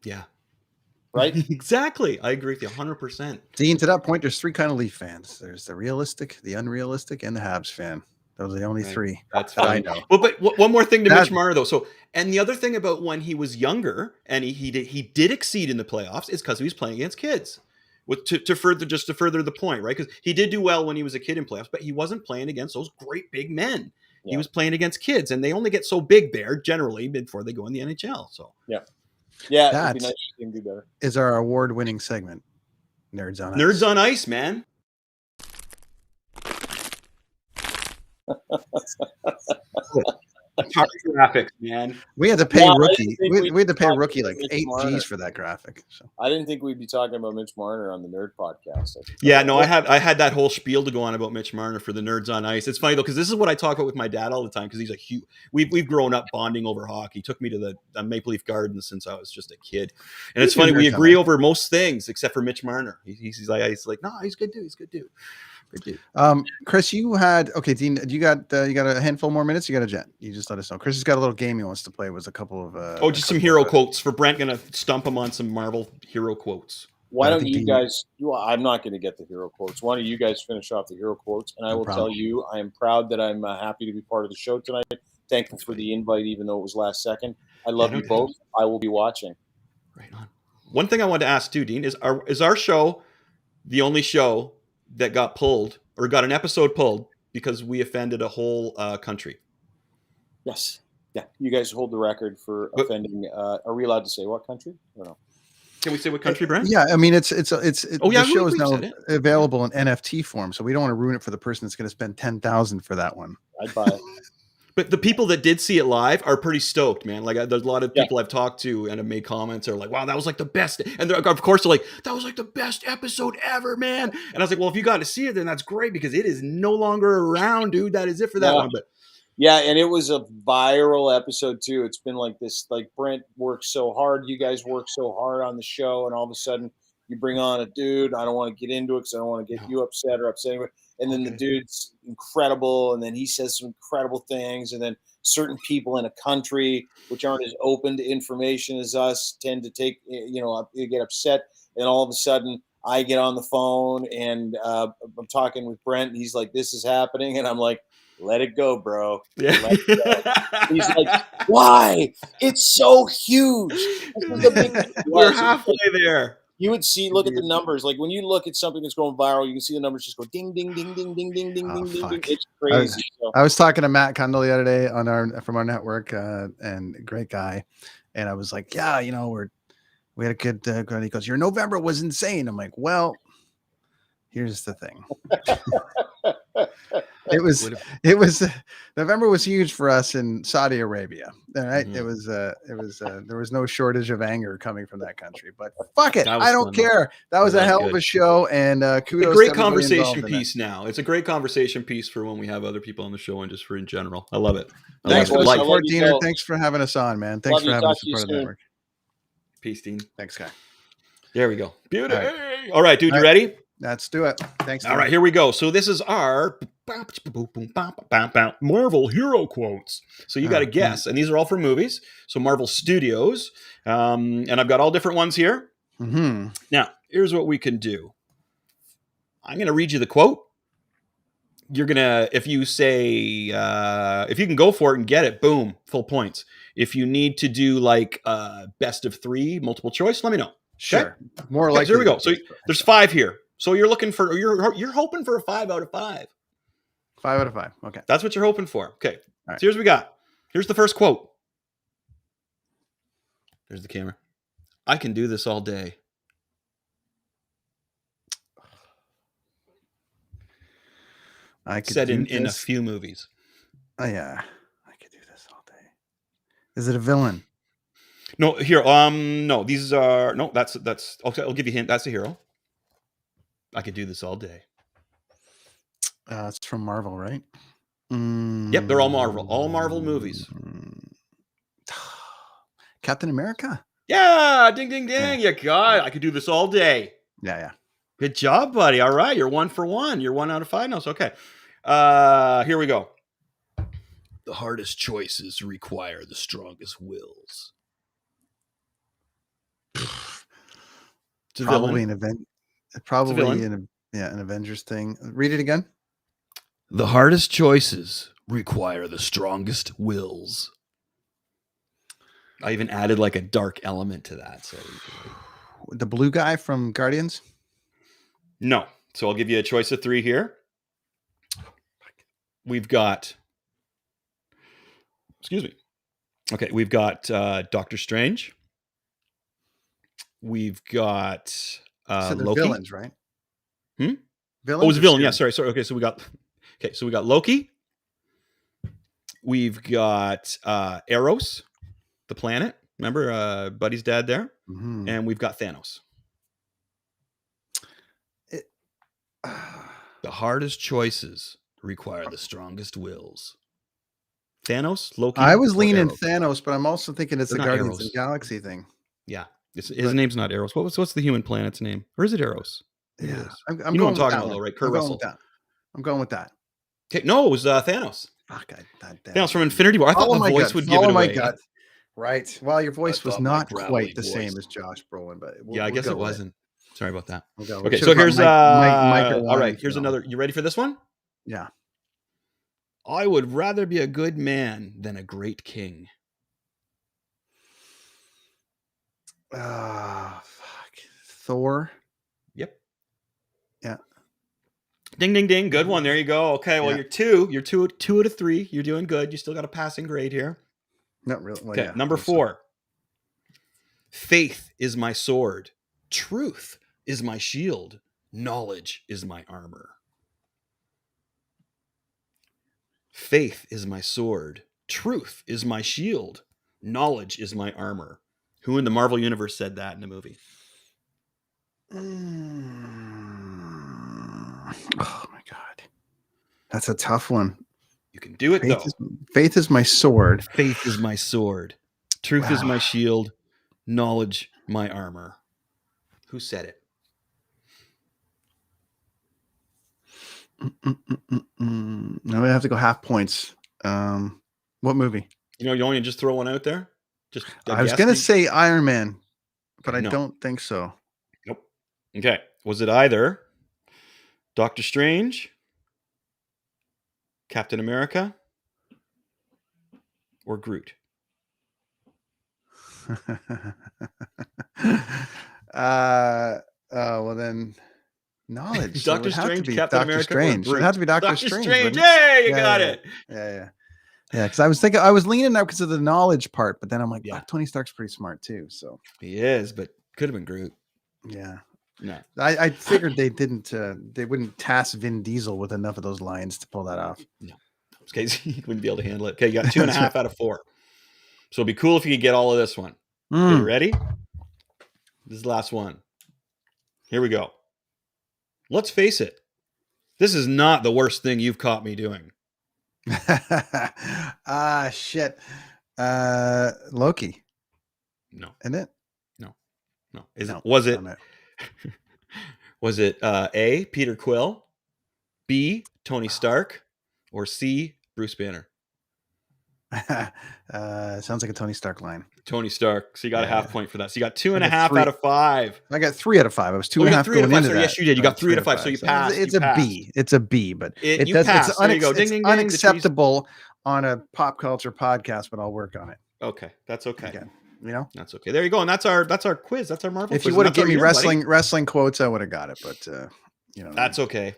Yeah. Right? Exactly. I agree with you 100%. Dean, to that point, there's three kind of Leaf fans. There's the realistic, the unrealistic, and the Habs fan. Those are the only three that I know. Well, but one more thing to Mitch Marner, though. So, and the other thing about when he was younger and he did exceed in the playoffs is because he was playing against kids. To further the point, right? Because he did do well when he was a kid in playoffs, but he wasn't playing against those great big men. Yeah. He was playing against kids, and they only get so big there generally before they go in the NHL. So yeah, that it'd be nice to do better. Is our award-winning segment, Nerds on Ice. Nerds on Ice, man. Graphics, man. We had to pay Rookie. We had to pay Rookie like $8 for that graphic. So I didn't think we'd be talking about Mitch Marner on the Nerd Podcast. Yeah, no, I had that whole spiel to go on about Mitch Marner for the Nerds on Ice. It's funny though, because this is what I talk about with my dad all the time. Because he's a huge. We've grown up bonding over hockey. He took me to the Maple Leaf Gardens since I was just a kid, and it's funny we agree over most things except for Mitch Marner. He's like, no, he's a good dude. He's a good dude. Chris, you had Dean. You got a handful more minutes. You got a jet. You just let us know. Chris has got a little game he wants to play. It was a couple of just some hero quotes for Brent. Gonna stump him on some Marvel hero quotes. Why don't you guys? I'm not going to get the hero quotes. Why don't you guys finish off the hero quotes? And I will tell you, I am proud that I'm happy to be part of the show tonight. Thankful for the invite, even though it was last second. I love you both. I will be watching. Right on. One thing I wanted to ask too, Dean, is our show the only show that got pulled or got an episode pulled because we offended a whole country? Yes. Yeah. You guys hold the record for offending. Are we allowed to say what country? Or no? Can we say what country, Brent? Yeah. I mean, the show is now available in NFT form, so we don't want to ruin it for the person that's going to spend $10,000 for that one. I'd buy it. But the people that did see it live are pretty stoked, man. Like there's a lot of people I've talked to and have made comments are like, wow, that was like the best. And of course they're like, that was like the best episode ever, man. And I was like, well, if you got to see it, then that's great because it is no longer around, dude. That is it for that one. But yeah, and it was a viral episode too. It's been like this, like Brent works so hard. You guys work so hard on the show. And all of a sudden you bring on a dude. I don't want to get into it because I don't want to get you upset or upset anyway. And then the dude's incredible, and then he says some incredible things, and then certain people in a country which aren't as open to information as us tend to take, get upset, and all of a sudden I get on the phone and I'm talking with Brent, and he's like, "This is happening," and I'm like, "Let it go, bro." Yeah. He's like, "Why? It's so huge." We're halfway there. You would see, look at the numbers. Like when you look at something that's going viral, you can see the numbers just go ding, ding, ding, ding, ding, ding, ding, ding, ding. It's crazy. I was talking to Matt Kundle the other day from our network, and great guy. And I was like, yeah, we had a good, he goes, your November was insane. I'm like, well, here's the thing. It was November was huge for us in Saudi Arabia. All right. Mm-hmm. There was no shortage of anger coming from that country, but fuck it. I don't care. That was a hell of a show. And kudos. A great conversation piece now. It's a great conversation piece for when we have other people on the show and just for in general. I love it. Thanks for the support, Dean. Thanks for having us on, man. Thanks for having us as part of the network. Peace, Dean. Thanks, guy. There we go. Beautiful. All right, dude, you ready? Let's do it. Thanks. All right, here we go. So this is our Marvel hero quotes. So you got to guess, and these are all for movies. So Marvel Studios, and I've got all different ones here. Mm-hmm. Now, here's what we can do. I'm going to read you the quote. You're gonna, if you say, if you can go for it and get it, boom, full points. If you need to do like best of 3, multiple choice, let me know. Sure. Okay? More like. So here we go. So there's 5 here. So you're looking for, you're hoping for a 5 out of 5. 5 out of 5. Okay. That's what you're hoping for. Okay. Right. So here's what we got. Here's the first quote. There's the camera. I can do this all day. I could said in a few movies. Oh yeah. I could do this all day. Is it a villain? No, here. No, these are that's okay. I'll give you a hint. That's a hero. I could do this all day. It's from Marvel, right? Yep, they're all Marvel. All Marvel movies. Captain America? Yeah, ding, ding, ding. You got it. I could do this all day. Yeah. Good job, buddy. All right, you're 1 for 1. You're 1 out of 5 notes. Okay. Here we go. The hardest choices require the strongest wills. It's a Probably villain. an event. It's a Probably villain. an Avengers thing. Read it again. The hardest choices require the strongest wills. I even added like a dark element to that. So The blue guy from Guardians. no. So I'll give you a choice of 3 here. We've got. Excuse me. Okay, we've got Doctor Strange. We've got So they're Loki. villains, right? Hmm? Villains. Oh, it was a or villain. Yeah, serious? sorry. Okay, so we got Loki. We've got Eros, the planet. Remember Buddy's dad there? Mhm. And we've got Thanos. The hardest choices require the strongest wills. Thanos, Loki. I was or leaning Eros? Thanos, but I'm also thinking it's They're the not Guardians of Eros. the Galaxy thing. Yeah. His name's not Eros. What's the human planet's name? Or is it Eros? Maybe it Yeah, is. I'm You know going what I'm with talking that about, one. though, right? Kurt I'm going Russell. with that. I'm going with that. Okay, no, it was Thanos. Fuck, God damn. Thanos from Infinity War. I thought Follow my my voice gut. would give Follow it my away. gut. Right. Well, your voice was thought my not gravelly quite the voice. same as Josh Brolin, but Yeah, I guess go it with wasn't. Sorry about that. We'll go. Okay, Should've so brought here's Mike or all Juan right. as Here's well. another. You ready for this one? Yeah. I would rather be a good man than a great king. Fuck. Thor. Yep. Yeah. Ding, ding, ding. Good one. There you go. Okay. Well, Yeah. you're two out of 3. You're doing good. You still got a passing grade here. Not really. Well, Okay. yeah, Number I guess so. 4. Faith is my sword. Truth is my shield. Knowledge is my armor. Faith is my sword. Truth is my shield. Knowledge is my armor. Who in the Marvel Universe said that in the movie? Oh my god, that's a tough one. You can do it, though. Faith is my sword. Faith is my sword. Truth is my shield. Knowledge, my armor. Who said it? No, I have to go half points. What movie? You want to just throw one out there? Just I was gonna say Iron Man, but I No. don't think so. Nope. Okay. Was it either Doctor Strange, Captain America, or Groot? Well then, knowledge. So it Doctor would have to Strange, be Captain Doctor America, Strange. or It would Groot? have to be Doctor Doctor Strange. Strange. wouldn't it? Hey, you Yeah, got yeah, it. Yeah. Because I was leaning now because of the knowledge part, but then I'm like, Yeah. Tony Stark's pretty smart too. So He is, but could have been Groot. yeah. No. I figured they wouldn't task Vin Diesel with enough of those lines to pull that off. Okay, so he wouldn't be able to handle it. Okay, you got 2.5 out of 4. So it'd be cool if you could get all of this one. Okay, you ready? This is the last one. Here we go. Let's face it. This is not the worst thing you've caught me doing. Shit. Loki. No. Isn't it? No. No, Was it? damn it. Was it A, Peter Quill, B, Tony Stark, or C, Bruce Banner? Sounds like a Tony Stark line. Tony Stark. So you got a half point for that. So you got 2.5 3. out of 5. I got 3 out of 5. I was 2.5 you got 3 out of going 5. into So that. yes, you did. You got 3 out of 5. So you So passed. It's You a passed. B. It's a B, but You does. passed. It's, There you go. it's Ding, ding, ding. The trees- unacceptable on a pop culture podcast, but I'll work on it. Okay, that's okay. Again, you know, That's okay. There you go. And that's our quiz. That's our Marvel if quiz. you would have And that's given me our year, buddy. wrestling quotes, I would have got it. But That's okay.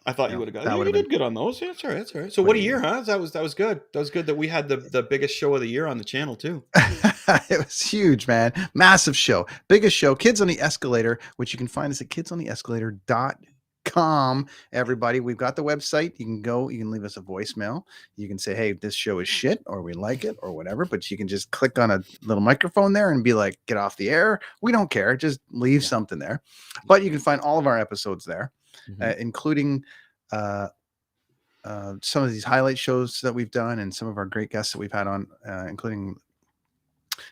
I thought you No, would have got that it. You would've did been- good on those. Yeah, that's all right. That's all right. So What what a a year, year. huh? That was good. That was good that we had the biggest show of the year on the channel too. it was huge, man. Massive show, biggest show. Kids on the Escalator, which you can find us at kidsontheescalator.com. Everybody, we've got the website. You can go, you can leave us a voicemail. You can say, hey, this show is shit, or we like it, or whatever. But you can just click on a little microphone there and be like, get off the air. We don't care. Just leave something there. But you can find all of our episodes there, including some of these highlight shows that we've done and some of our great guests that we've had on, including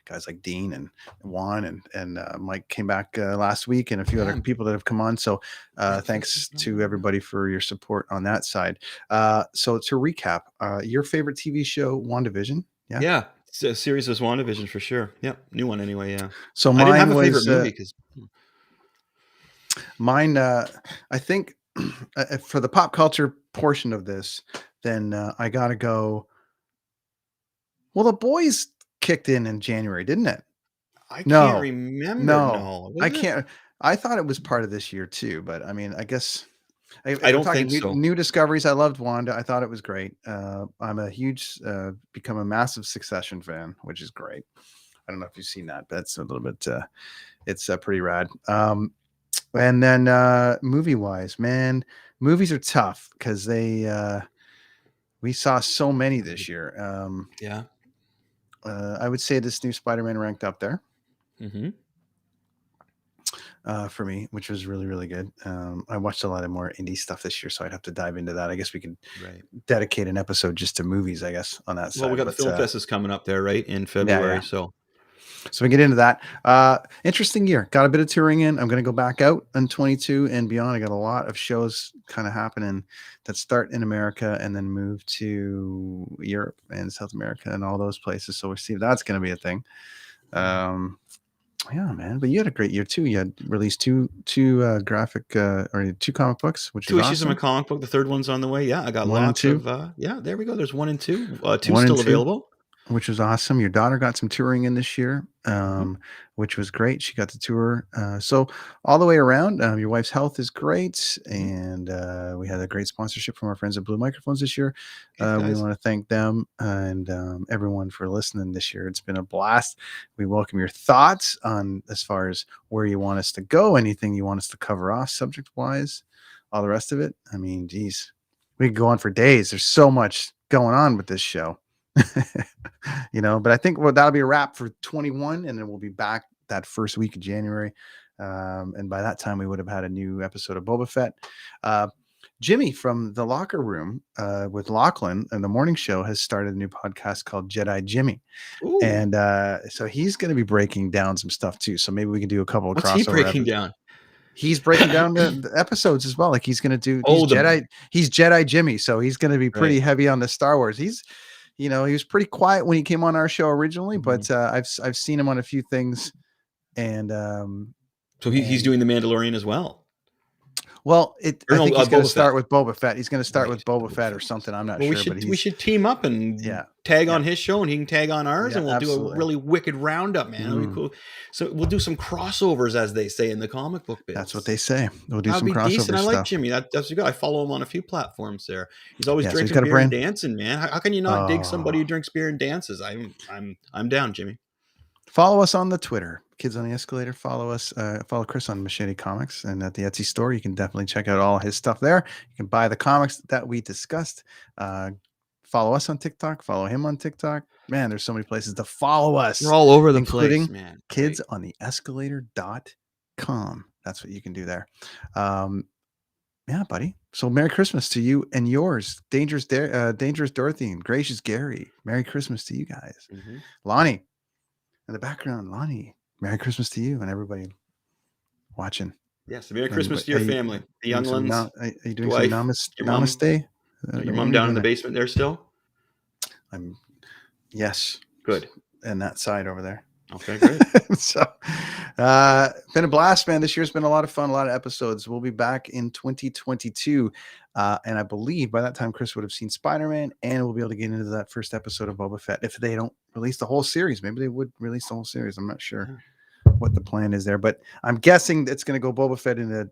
guys like Dean and Juan and Mike came back last week, and a few other people that have come on. So thanks to everybody for your support on that side. So to recap, your favorite TV show, WandaVision. Yeah. The series was WandaVision for sure. Yep. New one anyway. Yeah. So I didn't have mine a favorite was movie because mine. I think for the pop culture portion of this, then I gotta go. Well, The Boys kicked in January, didn't it? I can't remember. No, I can't. I thought it was part of this year too, but I mean, I guess I don't think so. New discoveries. I loved Wanda. I thought it was great. I'm a huge, become a massive Succession fan, which is great. I don't know if you've seen that, but it's a little bit. It's pretty rad. And then movie wise, man, movies are tough because we saw so many this year. Yeah. I would say this new Spider-Man ranked up there. Mm-hmm. For me, which was really, really good. I watched a lot of more indie stuff this year, so I'd have to dive into that. I guess we could dedicate an episode just to movies, I guess, on that side. Well, we got the Film Fest is coming up there, right, in February. Yeah. So we get into that. Interesting year. Got a bit of touring in. I'm going to go back out in 22 and beyond. I got a lot of shows kind of happening that start in America and then move to Europe and South America and all those places. So we'll see if that's going to be a thing. Yeah, man. But you had a great year too. You had released two graphic or two comic books, which two is issues awesome. of my comic book. The third one's on the way. Yeah, I got One lots and two. of. Yeah, there we go. There's 1 and 2. Two still available. Which was awesome. Your daughter got some touring in this year, which was great. She got to tour. So all the way around, your wife's health is great. And we had a great sponsorship from our friends at Blue Microphones this year. We want to thank them and everyone for listening this year. It's been a blast. We welcome your thoughts on as far as where you want us to go, anything you want us to cover off subject-wise, all the rest of it. I mean, geez, we could go on for days. There's so much going on with this show. But I think that'll be a wrap for 21, and then we'll be back that first week of January. And by that time, we would have had a new episode of Boba Fett. Jimmy from the Locker Room with Lachlan and the morning show has started a new podcast called Jedi Jimmy. Ooh. And so he's going to be breaking down some stuff too. So maybe we can do a couple of crossover. What's he breaking down? He's breaking down the episodes as well. Like he's going to do. He's Jedi Jimmy, so he's going to be pretty heavy on the Star Wars. He was pretty quiet when he came on our show originally, but I've seen him on a few things, and so he's doing the Mandalorian as well. Well, I think he's going to start with Boba Fett. He's going to start with Boba Fett or something. I'm not sure. We should team up and tag on his show, and he can tag on ours, and we'll do a really wicked roundup, man. That'll be cool. So we'll do some crossovers, as they say in the comic book biz. That's what they say. We'll do some crossover decent. stuff. I like Jimmy. That's good. I follow him on a few platforms there. He's always drinking beer and dancing, man. How can you not dig somebody who drinks beer and dances? I'm down, Jimmy. Follow us on the Twitter, Kids on the Escalator. Follow us. Follow Chris on Machete Comics, and at the Etsy store, you can definitely check out all his stuff there. You can buy the comics that we discussed. Follow us on TikTok. Follow him on TikTok. Man, there's so many places to follow us. We're all over the including place, man. kidsontheescalator.com. That's what you can do there. Yeah, buddy. So Merry Christmas to you and yours. Dangerous Dorothy and Gracious Gary. Merry Christmas to you guys. Mm-hmm. Lonnie. In the background, Lonnie, Merry Christmas to you and everybody watching. Yes, Merry Christmas to your family. The young ones. Are you doing some namaste? Your mom down in the basement there still? Yes. Good. And that side over there. Okay, great. So, been a blast, man. This year's been a lot of fun, a lot of episodes. We'll be back in 2022. And I believe by that time, Chris would have seen SpiderMan, and we'll be able to get into that first episode of Boba Fett. If they don't release the whole series, maybe they would release the whole series. I'm not sure what the plan is there, but I'm guessing it's going to go Boba Fett into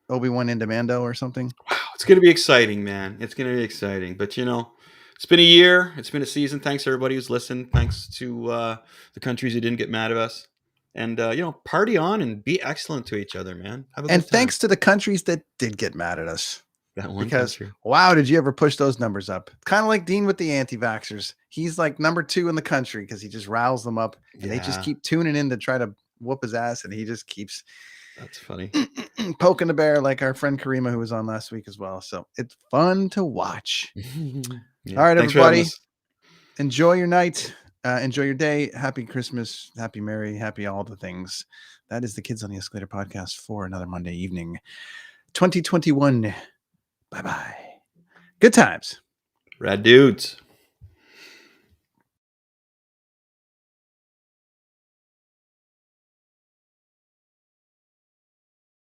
Obi-Wan into Mando or something. Wow, it's going to be exciting, man. It's going to be exciting. But, it's been a year. It's been a season. Thanks to everybody who's listened. Thanks to the countries who didn't get mad at us. And, party on and be excellent to each other, man. Have a good time. Thanks to the countries that did get mad at us. That one because country. Wow, did you ever push those numbers up? Kind of like Dean with the anti-vaxxers. He's like number 2 in the country because he just riles them up, and they just keep tuning in to try to whoop his ass, and he just keeps that's funny poking the bear like our friend Karima, who was on last week as well. So it's fun to watch. All right, everybody, enjoy your night. Enjoy your day. Happy Christmas. Happy Merry. Happy all the things. That is the Kids on the Escalator podcast for another Monday evening. 2021. Bye-bye. Good times. Rad dudes.